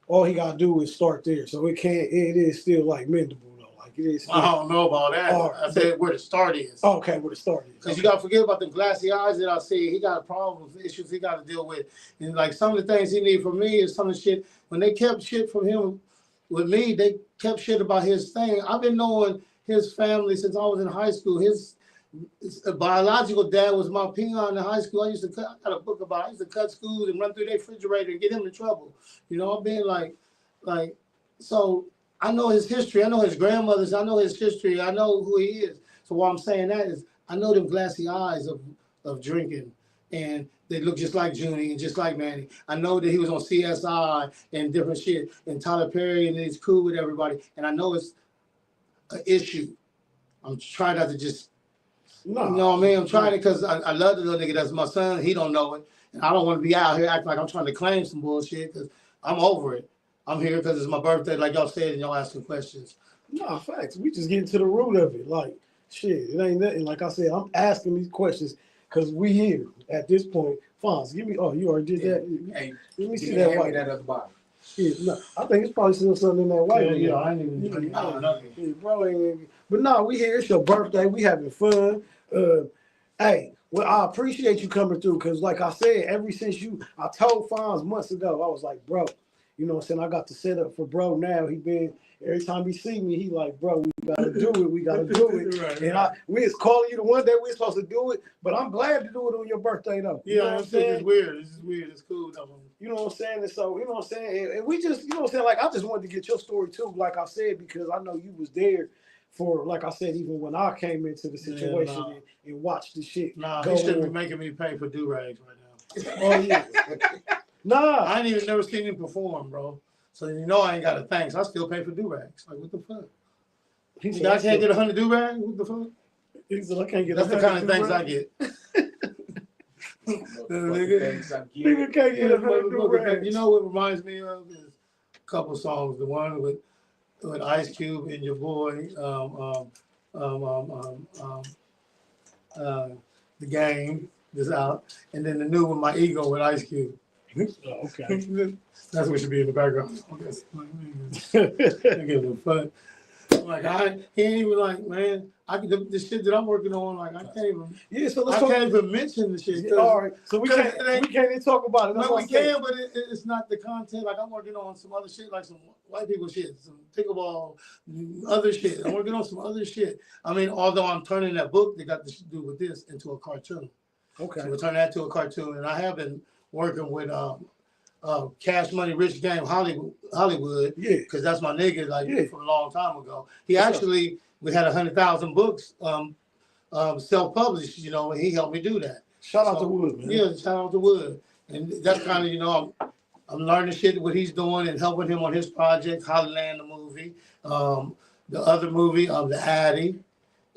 S1: all he gotta do is start there. So it is still like mendable though. Like it is.
S2: I don't know about that. I said where the start is.
S1: Okay, where the start is.
S2: Because you gotta forget about the glassy eyes that I see. He got problems, issues he got to deal with, and like some of the things he need from me is some of the shit. When they kept shit from him with me, they kept shit about his thing. I've been knowing his family since I was in high school. His biological dad was my peon in high school. I got a book about it. I used to cut schools and run through their refrigerator and get him in trouble. I've been like, so I know his history. I know his grandmother's. I know his history. I know who he is. So why I'm saying that is I know them glassy eyes of drinking, and they look just like Junie and just like Manny. I know that he was on CSI and different shit, and Tyler Perry, and he's cool with everybody. And I know it's an issue. I'm trying not to just. No. You know what I mean? I'm trying to because I love the little nigga that's my son. He don't know it. And I don't want to be out here acting like I'm trying to claim some bullshit because I'm over it. I'm here because it's my birthday, like y'all said, and y'all asking questions.
S1: No, facts. We just getting to the root of it. Like, shit, it ain't nothing. Like I said, I'm asking these questions because we here at this point. Fonz, give me, you already did that?
S4: Hey,
S1: let me see that white.
S4: That other bottle.
S1: Yeah, no, I think it's probably still something in that white.
S2: Yeah, I ain't even nothing.
S1: Yeah, bro, ain't. But no, we here. It's your birthday. We having fun. Hey, well, I appreciate you coming through because, like I said, ever since I told Fonz months ago, I was like, bro, you know what I'm saying? I got the setup for bro now. Every time he see me, he like, bro, we gotta do it. We gotta do it. Right, and we was calling you the one day we were supposed to do it, but I'm glad to do it on your birthday though.
S2: Yeah, you know what I'm saying? It's weird. This is weird. It's cool though.
S1: You know what I'm saying? And so, you know what I'm saying? And we just, you know what I'm saying? Like, I just wanted to get your story too, like I said, because I know you was there for, like I said, even when I came into the situation and watched the shit.
S2: He shouldn't be making me pay for do-rags right now.
S1: Oh, yeah.
S2: I ain't even never seen him perform, bro. So I ain't got a thanks. I still pay for do-rags. Like, what the fuck? I can't get 100 do-rags? What the fuck?
S1: He said, I can't get
S2: That's the kind of things I get.
S1: Nigga can't get 100 do-rags.
S2: You know what reminds me of is a couple songs. The one with Ice Cube and your boy, The Game is out, and then the new one, My Ego with Ice Cube.
S1: Oh, okay.
S2: That's what should be in the background. I give a fuck. Like he ain't even like, man, the shit that I'm working on, like I can't even.
S1: Yeah, so
S2: I can't even mention the shit.
S1: All right, so we can't even talk about it.
S2: No, we can, but it's not the content. Like I'm working on some other shit, like some white people shit, some pickleball, other shit. I'm working on some other shit. I mean, although I'm turning that book that got to do with this into a cartoon.
S1: Okay.
S2: So we're turning that to a cartoon, and I have been working with Cash Money Rich Gang Hollywood,
S1: yeah,
S2: because that's my nigga, like from a long time ago. We had 100,000 books self-published, you know, and he helped me do that.
S1: Shout out to Wood, man.
S2: Yeah, shout out to Wood, and that's kind of, you know, I'm learning shit what he's doing and helping him on his project, Hollyland the movie, the other movie, The Addy.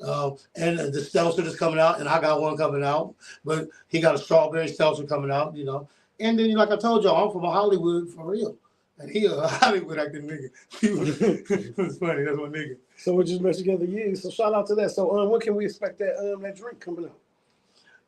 S2: And the seltzer that's coming out, and I got one coming out, but he got a strawberry seltzer coming out, you know. And then, like I told y'all, I'm from Hollywood for real, and he a Hollywood acting nigga. It's funny, that's my nigga.
S1: So we just meshed together, yeah. So shout out to that. So when can we expect that drink coming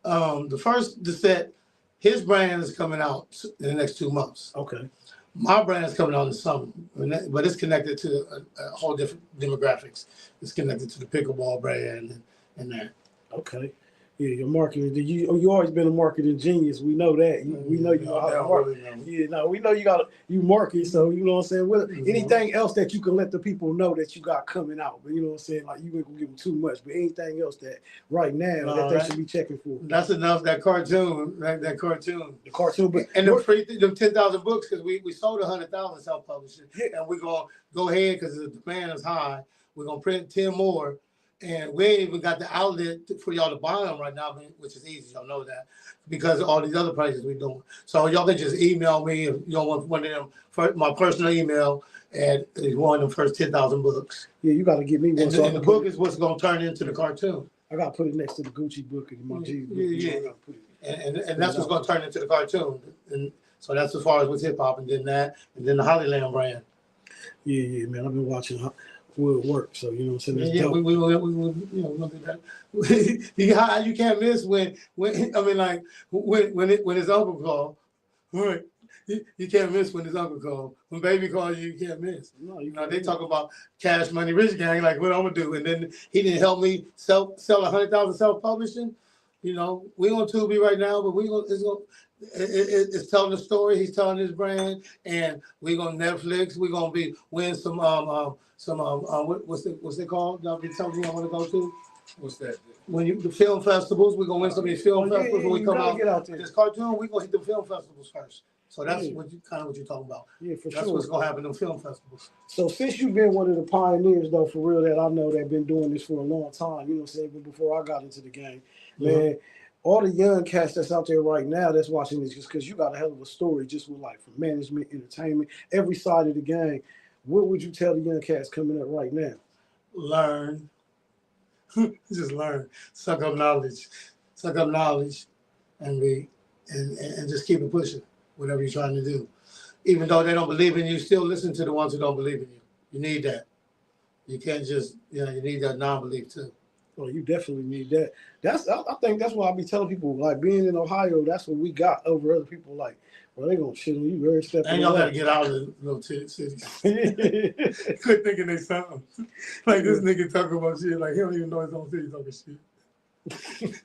S2: out? The set, his brand is coming out in the next 2 months.
S1: Okay.
S2: My brand is coming out in the summer, but it's connected to a whole different demographics. It's connected to the pickleball brand and that.
S1: Okay. Yeah, your marketing. You always been a marketing genius. We know that. We know you know how to market. Yeah, no, we know you market. So you know what I'm saying. Anything else that you can let the people know that you got coming out, but you know what I'm saying. Like you ain't gonna give them too much, but anything else that right now that they should be checking for.
S2: That's enough. That cartoon, that cartoon.
S1: The cartoon, but
S2: and the 10,000 books because we sold 100,000 self-publishing, and we're gonna go ahead because the demand is high. We're gonna print 10 more. And we ain't even got the outlet for y'all to buy them right now, which is easy. Y'all know that because of all these other prices we're doing. So y'all can just email me if you want one of them. My personal email and one of the first 10,000 books.
S1: Yeah, you got to get me one.
S2: And the book is what's going to turn into the cartoon.
S1: I got to put it next to the Gucci book and my G book.
S2: Yeah. And that's what's going to turn into the cartoon. And so that's as far as with hip hop, and then the Hollyland brand.
S1: Yeah, man. I've been watching Wood work, so you know what I'm saying.
S2: Yeah, we gonna do that. You can't miss when his uncle called. Right. You can't miss when his uncle called. When baby calls you can't miss. No, you know they talk about Cash Money Rich Gang, like what I'm gonna do, and then he didn't help me sell 100,000 self-publishing. You know, we on Tubi right now, but it's telling the story. He's telling his brand, and we gonna Netflix. We gonna win some what's it called? Y'all be telling me I want to go to.
S3: What's that?
S2: The film festivals, we're gonna win some of these film festivals when we come out. This cartoon, we're gonna hit the film festivals first. So that's what you're talking about.
S1: Yeah, for sure.
S2: That's what's gonna happen in film festivals.
S1: So since you've been one of the pioneers, though, for real, that I know that been doing this for a long time, you know what I'm saying, even before I got into the game, man, all the young cats that's out there right now that's watching this, just because you got a hell of a story, just with like from management, entertainment, every side of the game. What would you tell the young cats coming up right now?
S2: Learn. Just learn. Suck up knowledge, and just keep it pushing. Whatever you're trying to do, even though they don't believe in you, still listen to the ones who don't believe in you. You need that. You can't just you need that non-belief too.
S1: Well, you definitely need that. I think that's why I be telling people, like being in Ohio, that's what we got over other people. Like, well, they gonna shit on you very step.
S2: And y'all gotta get out of the little cities. Quit thinking they something. Like this nigga talking about shit like he don't even know his own city talking shit.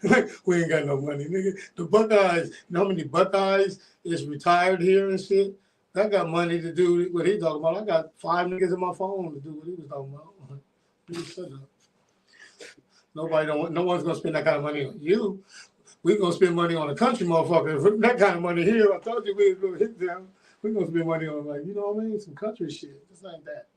S2: Like, we ain't got no money, nigga. The Buckeyes, you know how many Buckeyes is retired here and shit? I got money to do what he talking about. I got 5 niggas in my phone to do what he was talking about. Dude, shut up. No one's gonna spend that kind of money on you. We're gonna spend money on a country motherfucker. That kind of money here, I told you we was gonna hit them. We're gonna spend money on, like, you know what I mean? Some country shit. Just like that.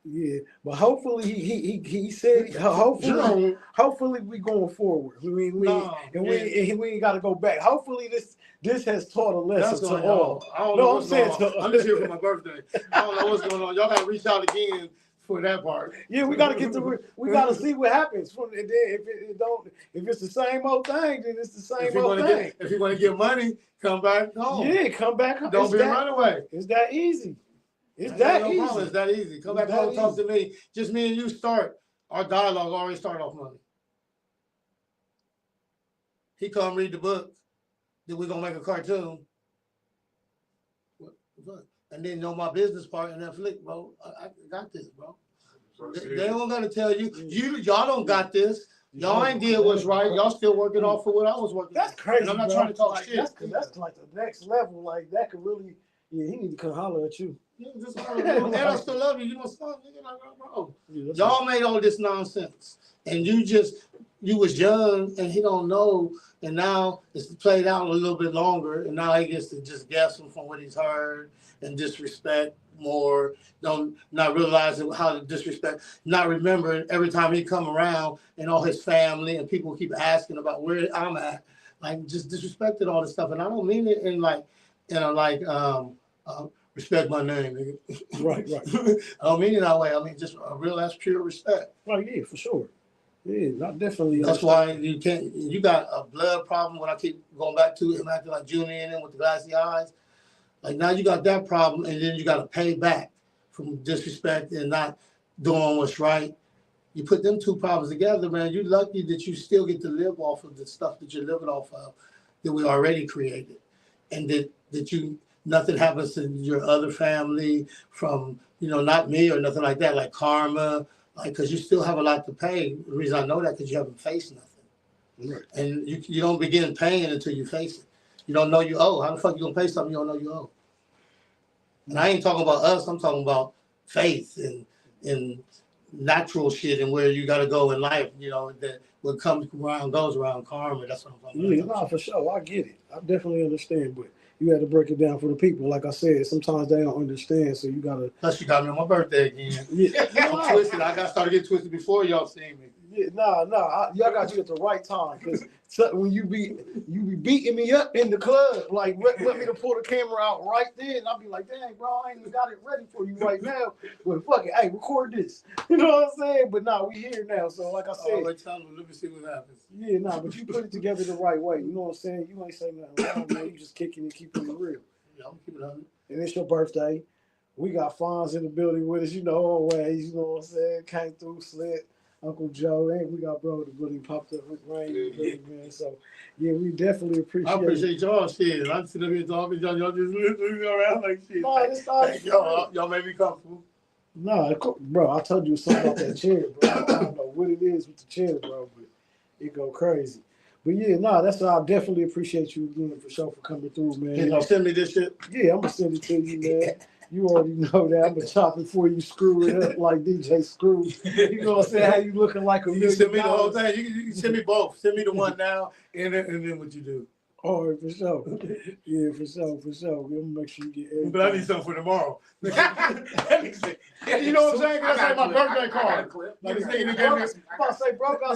S1: Yeah, but hopefully he said hopefully we going forward. We ain't got to go back. Hopefully this has taught a lesson to all.
S2: I don't know what's going on. I'm just here for my birthday. I don't know what's going on. Y'all gotta reach out again for that part.
S1: Yeah, we gotta see what happens from it. If it's the same old thing, then it's the same old thing.
S2: If you want to get money, come back home.
S1: Yeah, come back home.
S2: Don't be a runaway.
S1: It's that easy. It's that easy.
S2: It's that easy. Come back home, talk to me. Just me and you start. Our dialogue already start off money. He come read the book. Then we're gonna make a cartoon. What? And then my business part in that flick, bro. I got this, bro. They don't gotta tell you. Y'all don't got this. Y'all ain't did what's right. Y'all still working off of what I was working.
S1: That's crazy.
S2: And I'm not
S1: bro.
S2: trying to talk
S1: like,
S2: shit.
S1: That's like the next level. Like that could really. Yeah, he need to come holler at you.
S2: Yeah, and I still love you. You know, son, nigga, like, bro.
S1: Yeah,
S2: Y'all made all this nonsense, and you was young, and he don't know, and now it's played out a little bit longer, and now he gets to just guess him from what he's heard and disrespect more. Not realizing how to disrespect, not remembering every time he come around and all his family and people keep asking about where I'm at, like just disrespected all this stuff, and I don't mean it in like, respect my name, nigga.
S1: Right.
S2: I don't mean it that way. I mean just a real ass pure respect.
S1: Right, yeah, for sure. Yeah, not definitely.
S2: That's why you can't. You got a blood problem. When I keep going back to him acting like Junior and him with the glassy eyes, like now you got that problem, and then you got to pay back from disrespect and not doing what's right. You put them two problems together, man. You're lucky that you still get to live off of the stuff that you're living off of that we already created, and that you. Nothing happens to your other family from, not me or nothing like that, like karma, like, because you still have a lot to pay. The reason I know that because you haven't faced nothing.
S1: Right.
S2: And you don't begin paying until you face it. You don't know you owe. How the fuck you going to pay something you don't know you owe? And I ain't talking about us. I'm talking about faith and natural shit and where you got to go in life, that what comes around goes around, karma. That's what I'm talking about.
S1: Yeah, no, for sure. I get it. I definitely understand, but you had to break it down for the people. Like I said, sometimes they don't understand, so you gotta.
S2: Plus, you got me on my birthday again.
S1: Yeah,
S2: I'm twisted. I got started getting twisted before y'all seen me.
S1: Yeah, y'all got you at the right time because when you be beating me up in the club, like let me to pull the camera out right then, and I'll be like, dang, bro, I ain't even got it ready for you right now. But fuck it, hey, record this. You know what I'm saying? But we here now, so like I said,
S2: let me see what happens.
S1: Yeah, but you put it together the right way. You know what I'm saying? You ain't saying nothing wrong, man. You just kicking and keeping it real.
S2: Yeah, I'm keeping it on.
S1: And it's your birthday. We got Fonz in the building with us, always. You know what I'm saying? Came through, slid. Uncle Joe, and we got bro the really popped up with rain, man. So yeah, we definitely appreciate.
S2: I appreciate y'all shit. I'm sitting up here talking, y'all just listening around like shit.
S1: No, it's not.
S2: Y'all made me comfortable.
S1: No, bro, I told you something about that chair, bro. I don't know what it is with the chair, bro, but it go crazy. But yeah, that's why I definitely appreciate you again for sure for coming through, man.
S2: You send me this shit?
S1: Yeah, I'm gonna send it to you, man. You already know that. I'm gonna chop it before you screw it up like DJ Screw. You know what I'm saying? How you looking like a
S2: You
S1: million
S2: send me the whole
S1: dollars.
S2: thing. You can send me both. Send me the one now and then what you do.
S1: All right, for sure. Yeah, for sure. We're gonna make sure you get everything.
S2: But I need something for tomorrow. You know what I'm saying? That's like my birthday card. Like this nigga gave me this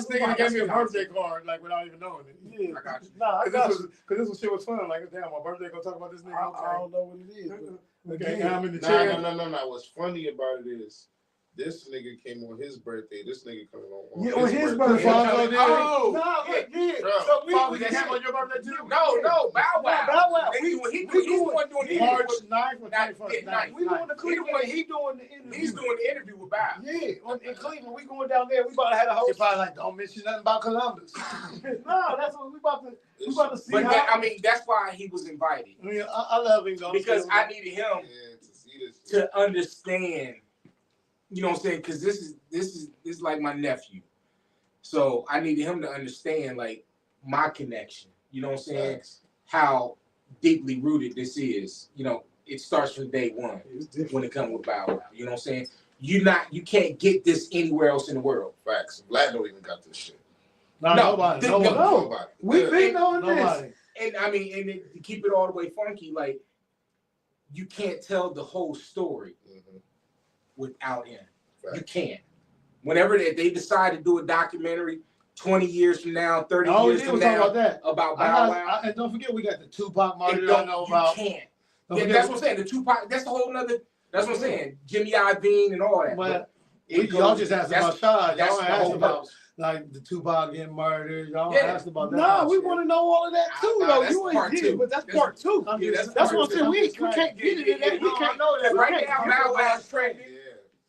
S2: nigga gave me a birthday card, like without even knowing it.
S1: Yeah,
S3: I got you.
S1: I got you.
S2: Because this shit was fun. Like, damn, my birthday, gonna talk about this nigga.
S1: I don't know what it is, but
S2: Okay,
S1: again,
S2: I'm in the chair.
S3: No. What's funny about it is this nigga came on his birthday. This nigga coming on
S1: yeah, on his birthday.
S3: Oh,
S1: Yeah.
S3: bro.
S1: So we
S2: Was that on your birthday too?
S3: No, Bow Wow.
S1: Bow Wow.
S3: He's the one doing the
S2: March
S3: interview.
S2: 9th or 21st?
S1: We doing the Cleveland. He doing the interview.
S3: He's doing the interview with Bow.
S1: Yeah, in Cleveland. We going down there. We about to have a whole.
S2: He probably like, don't mention nothing about Columbus.
S1: No, that's what we about to see.
S3: But that's why he was invited.
S2: I mean, I love him though.
S3: Because I needed him
S2: to see this
S3: to understand. You know what I'm saying? Because this is like my nephew. So I needed him to understand like my connection. You know what I'm saying?
S2: Thanks.
S3: How deeply rooted this is. It starts from day one when it comes with Bow Wow. You know what I'm saying? You can't get this anywhere else in the world.
S2: Facts.
S3: Vlad don't even got this shit.
S2: Nobody.
S1: We've been on this.
S3: And to keep it all the way funky, like you can't tell the whole story without him. Right. You can't. Whenever they decide to do a documentary 20 years from now, 30 years from now about Bow Wow.
S2: And don't forget we got the Tupac murder.
S3: You can't. That's what I'm saying. The Tupac, that's a whole nother, that's what I'm saying. Jimmy Iovine and all that.
S2: But y'all just asked about Shad. Y'all asked about like the Tupac getting murdered. Y'all asked about that.
S1: No, we want to know all of that too, though.
S3: You ain't here,
S1: but that's part two. That's what I'm saying. We can't get into that. We can't know that.
S3: Right now, Bow Wow's trending.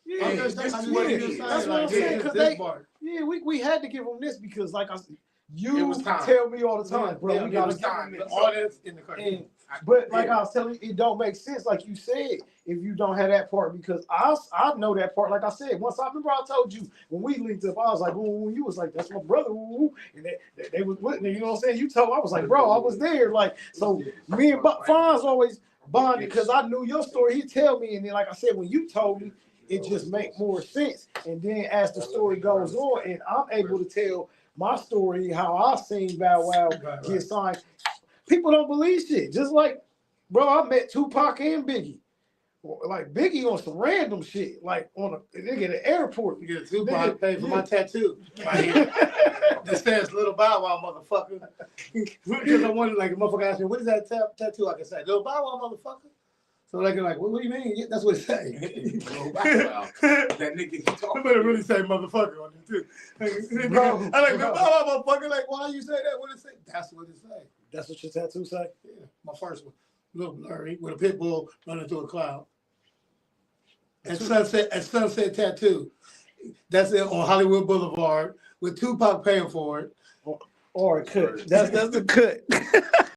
S1: Yeah, that's what I'm saying. Because we had to give them this because, like I said, you tell me all the time, bro. We got to
S2: time. The audience in the country.
S1: But like I was telling you, it don't make sense, like you said, if you don't have that part, because I know that part. Like I said, once I remember I told you when we linked up, I was like, when you was like, that's my brother, and they was with me. You know what I'm saying? You told, I was like, bro, I was there. Like, so me and Fonz always bonded because I knew your story. He'd tell me, and then like I said, when you told me, it just make more sense. And then as the story goes on, and I'm able to tell my story, how I seen Bow Wow get signed. People don't believe shit. Just like, bro, I met Tupac and Biggie. Like Biggie on some random shit, like on a nigga at the airport.
S2: You get Tupac paid for my tattoo. This says Little Bow Wow, motherfucker. Because I wanted, like, a motherfucker asked me, what is that tattoo? I can say, Little Bow Wow, motherfucker. So like, what do you mean? Yeah, that's what it say.
S3: That nigga he talking.
S2: I better really say motherfucker on it too. Bro, I like Little Bow Wow, motherfucker. Like, why you say that? What it say? That's what it say.
S1: That's what your tattoo say?
S2: Yeah, my first one. A little blurry with a pit bull running through a cloud. At Sunset Tattoo. That's it on Hollywood Boulevard with Tupac paying for it.
S1: Or a cut. That's the cut.